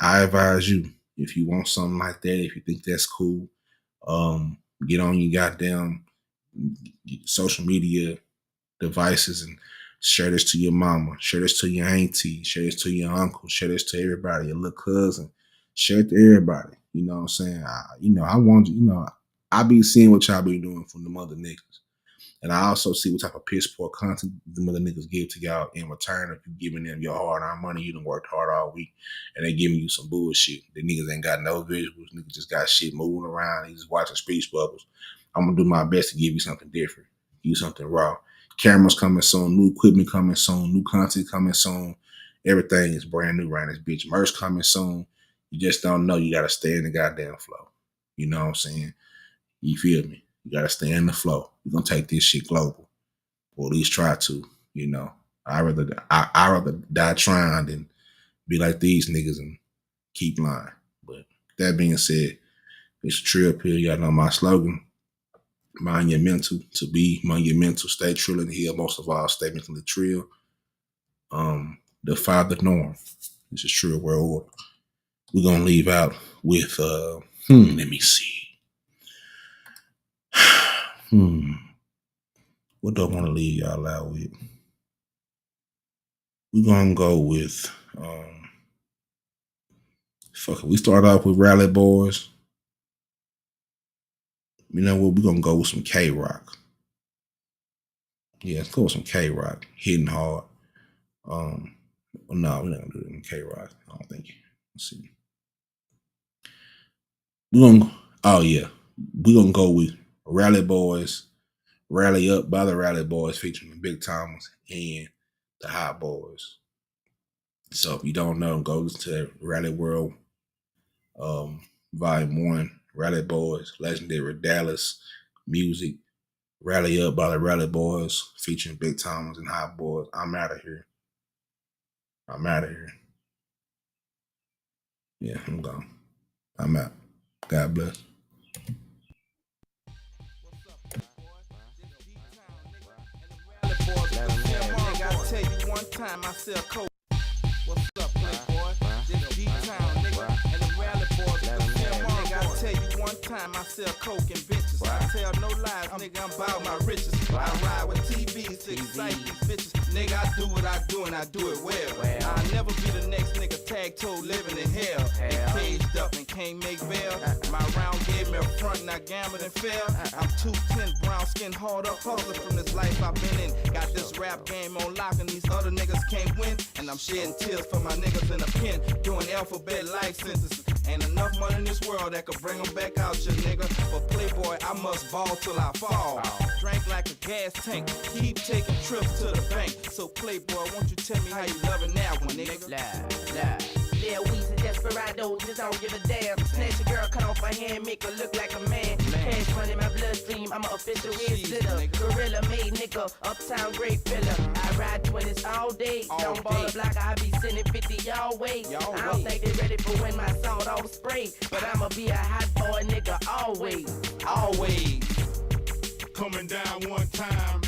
I advise you, if you want something like that, if you think that's cool, get on your goddamn social media devices and share this to your mama, share this to your auntie, share this to your uncle, share this to everybody, your little cousin, share it to everybody. You know what I'm saying? I be seeing what y'all be doing from the mother niggas. And I also see what type of piss poor content the mother niggas give to y'all in return. If you giving them your hard-earned money, you done worked hard all week, and they giving you some bullshit. The niggas ain't got no visuals. Niggas just got shit moving around. They just watching speech bubbles. I'm gonna do my best to give you something different, give you something raw. Cameras coming soon, new equipment coming soon, new content coming soon. Everything is brand new around this bitch. Merch coming soon. You just don't know. You gotta stay in the goddamn flow. You know what I'm saying? You feel me? You gotta stay in the flow. We're gonna take this shit global, or at least try to. I'd rather die trying than be like these niggas and keep lying. But that being said, it's a Trill Pill. Y'all know my slogan: mind your mental, mind your mental, stay trill and heal. Most of all, stay mentally trill. Defy the norm. This is True World Order. We're gonna leave out with let me see. What do I want to leave y'all out with? We're gonna go with fuck it. We start off with Rally Boys. You know what? We're gonna go with some K-Rock. Yeah, let's go with some K-Rock. Hitting hard. No, we're not gonna do it in K-Rock. I don't think. Let's see. We're gonna go with Rally Boys, Rally Up by the Rally Boys featuring the Big Thomas and the Hot Boys. So if you don't know, go listen to Rally World Volume 1, Rally Boys, Legendary Dallas Music, Rally Up by the Rally Boys featuring Big Thomas and Hot Boys. I'm out of here. Yeah, I'm gone. I'm out. God bless. I tell you one time I sell coke. What's up, playboy? This G-Town. sell coke and bitches. I tell no lies, nigga, I'm about my riches. I ride with TVs to excite these bitches. Nigga, I do what I do and I do it well. I'll never be the next nigga tag-toe living in hell. And caged up and can't make bail. My round gave me a front and I gambled and fell. I'm 210, brown skin, hard up hustler from this life I've been in. Got this rap game on lock and these other niggas can't win. And I'm shedding tears for my niggas in the pen, doing alphabet life sentences. Ain't enough money in this world that could bring them back out, you nigga. But Playboy, I must ball till I fall. Drank like a gas tank, keep taking trips to the bank. So Playboy, won't you tell me how you loving that one, nigga? Lil Weezy, Desperado, just don't give a damn. Snatch a girl, cut off her hand, make her look like a man. Cash money, my bloodstream, I'm an official head splitter. Gorilla made nigga, uptown great filler. I ride 20s all day, don't ball the block, I be sending 50 y'all way. I don't think they ready for when my salt all spray, but I'ma be a hot boy nigga always. Always. Coming down one time.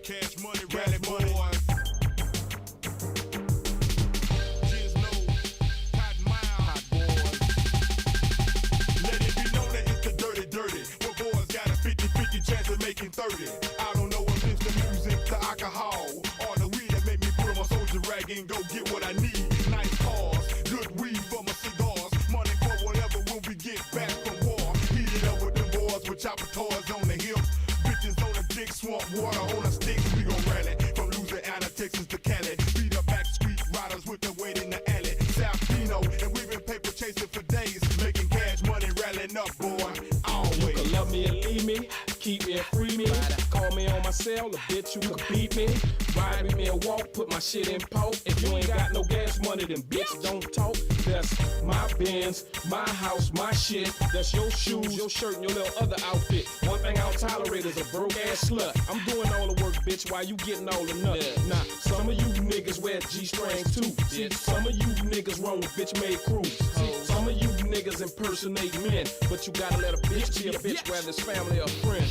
Cash money, rally boys. Just know, Cotton Mile, hot boys. Let it be known that it's the dirty. But boys got a 50-50 chance of making 30. I don't know if it's the music, the alcohol, or the weed that make me put on my soldier rag and go get what I need. Nice cars, good weed for my cigars, money for whatever when we get back from war. Heat it up with them boys with chopper toys on the hips. Bitches on the dick, swamp water on the sticks. We gon' rally from Louisiana, Texas to Cali. Beat up back street riders with the weight in the alley. South Pino, and we been paper chasing for days, making cash money, rallying up, boy. Always. You can love me and leave me, keep me and free me. Call me on my cell, a bitch you could beat me. Ride with me and walk, put my shit in poke. If you ain't got no gas money, then bitch don't talk. That's my Benz, my house, my shit. That's your shoes, your shirt, and your little other outfit. One thing I don't tolerate is a broke ass slut. I'm doing all the work, bitch, while you getting all the nuts. Nah, some of you niggas wear G-strings too. See, some of you niggas run with bitch-made crews. See, some of you niggas impersonate men, but you gotta let a bitch be a bitch, whether it's family or friend.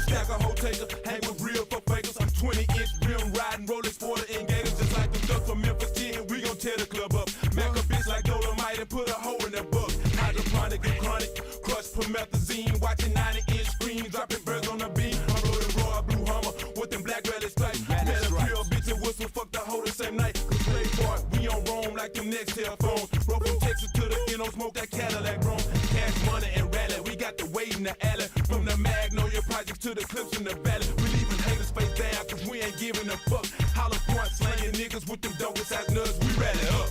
Stack a hoe taker, hang with real for fakers. I'm 20-inch rim riding, rolling sporter in gators, just like the duck from Memphis 10. We gon' tear the club up. Mac a bitch like Dolomite and put a hole in the book. Hydroponic and chronic, crush promethazine, watching 90-inch screens, dropping birds on the beam. I'm rolling raw blue Hummer with them black rally stripes. Met a real bitch and whistle, fuck the hoe the same night. Cause Playboy, we on Rome like them next telephones. Roll from Texas to the Inno, smoke that Cadillac grown. Cash money and rally, we got the weight in the alley. From the Magnolia Project to the clips in the valley. We leaving haters face down, cause we ain't giving a fuck. Hollow point slanging niggas with them dope ass nuts, we rally up.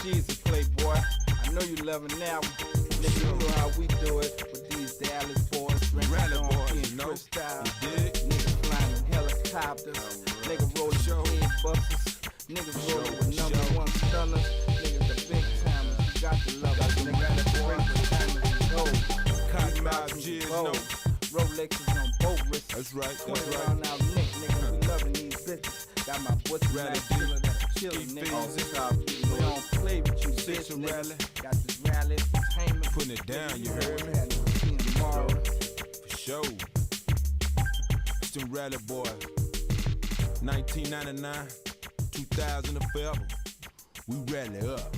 She's a Playboy, I know you loving that one. Nigga, you know how we do it with these Dallas boys. Rally boys, you know. Niggas flying in helicopters. Niggas rolling head busters. Niggas rolling with #1 stunners. Niggas the big timers, you got to love us. Niggas bring the timers and gold. Cotton Mouth, Jizz, no. Rolexes on both wrists. That's right, that's 20 right. round out neck, nigga, we loving these bitches. Got my Wttrilly killer that's chillin', nigga. We don't play with you, bitch, nigga. Got this rally entertainment. Putting it down, you heard me? Tomorrow. For sure. It's them rally boys. 1999, 2000 and forever. We rally up.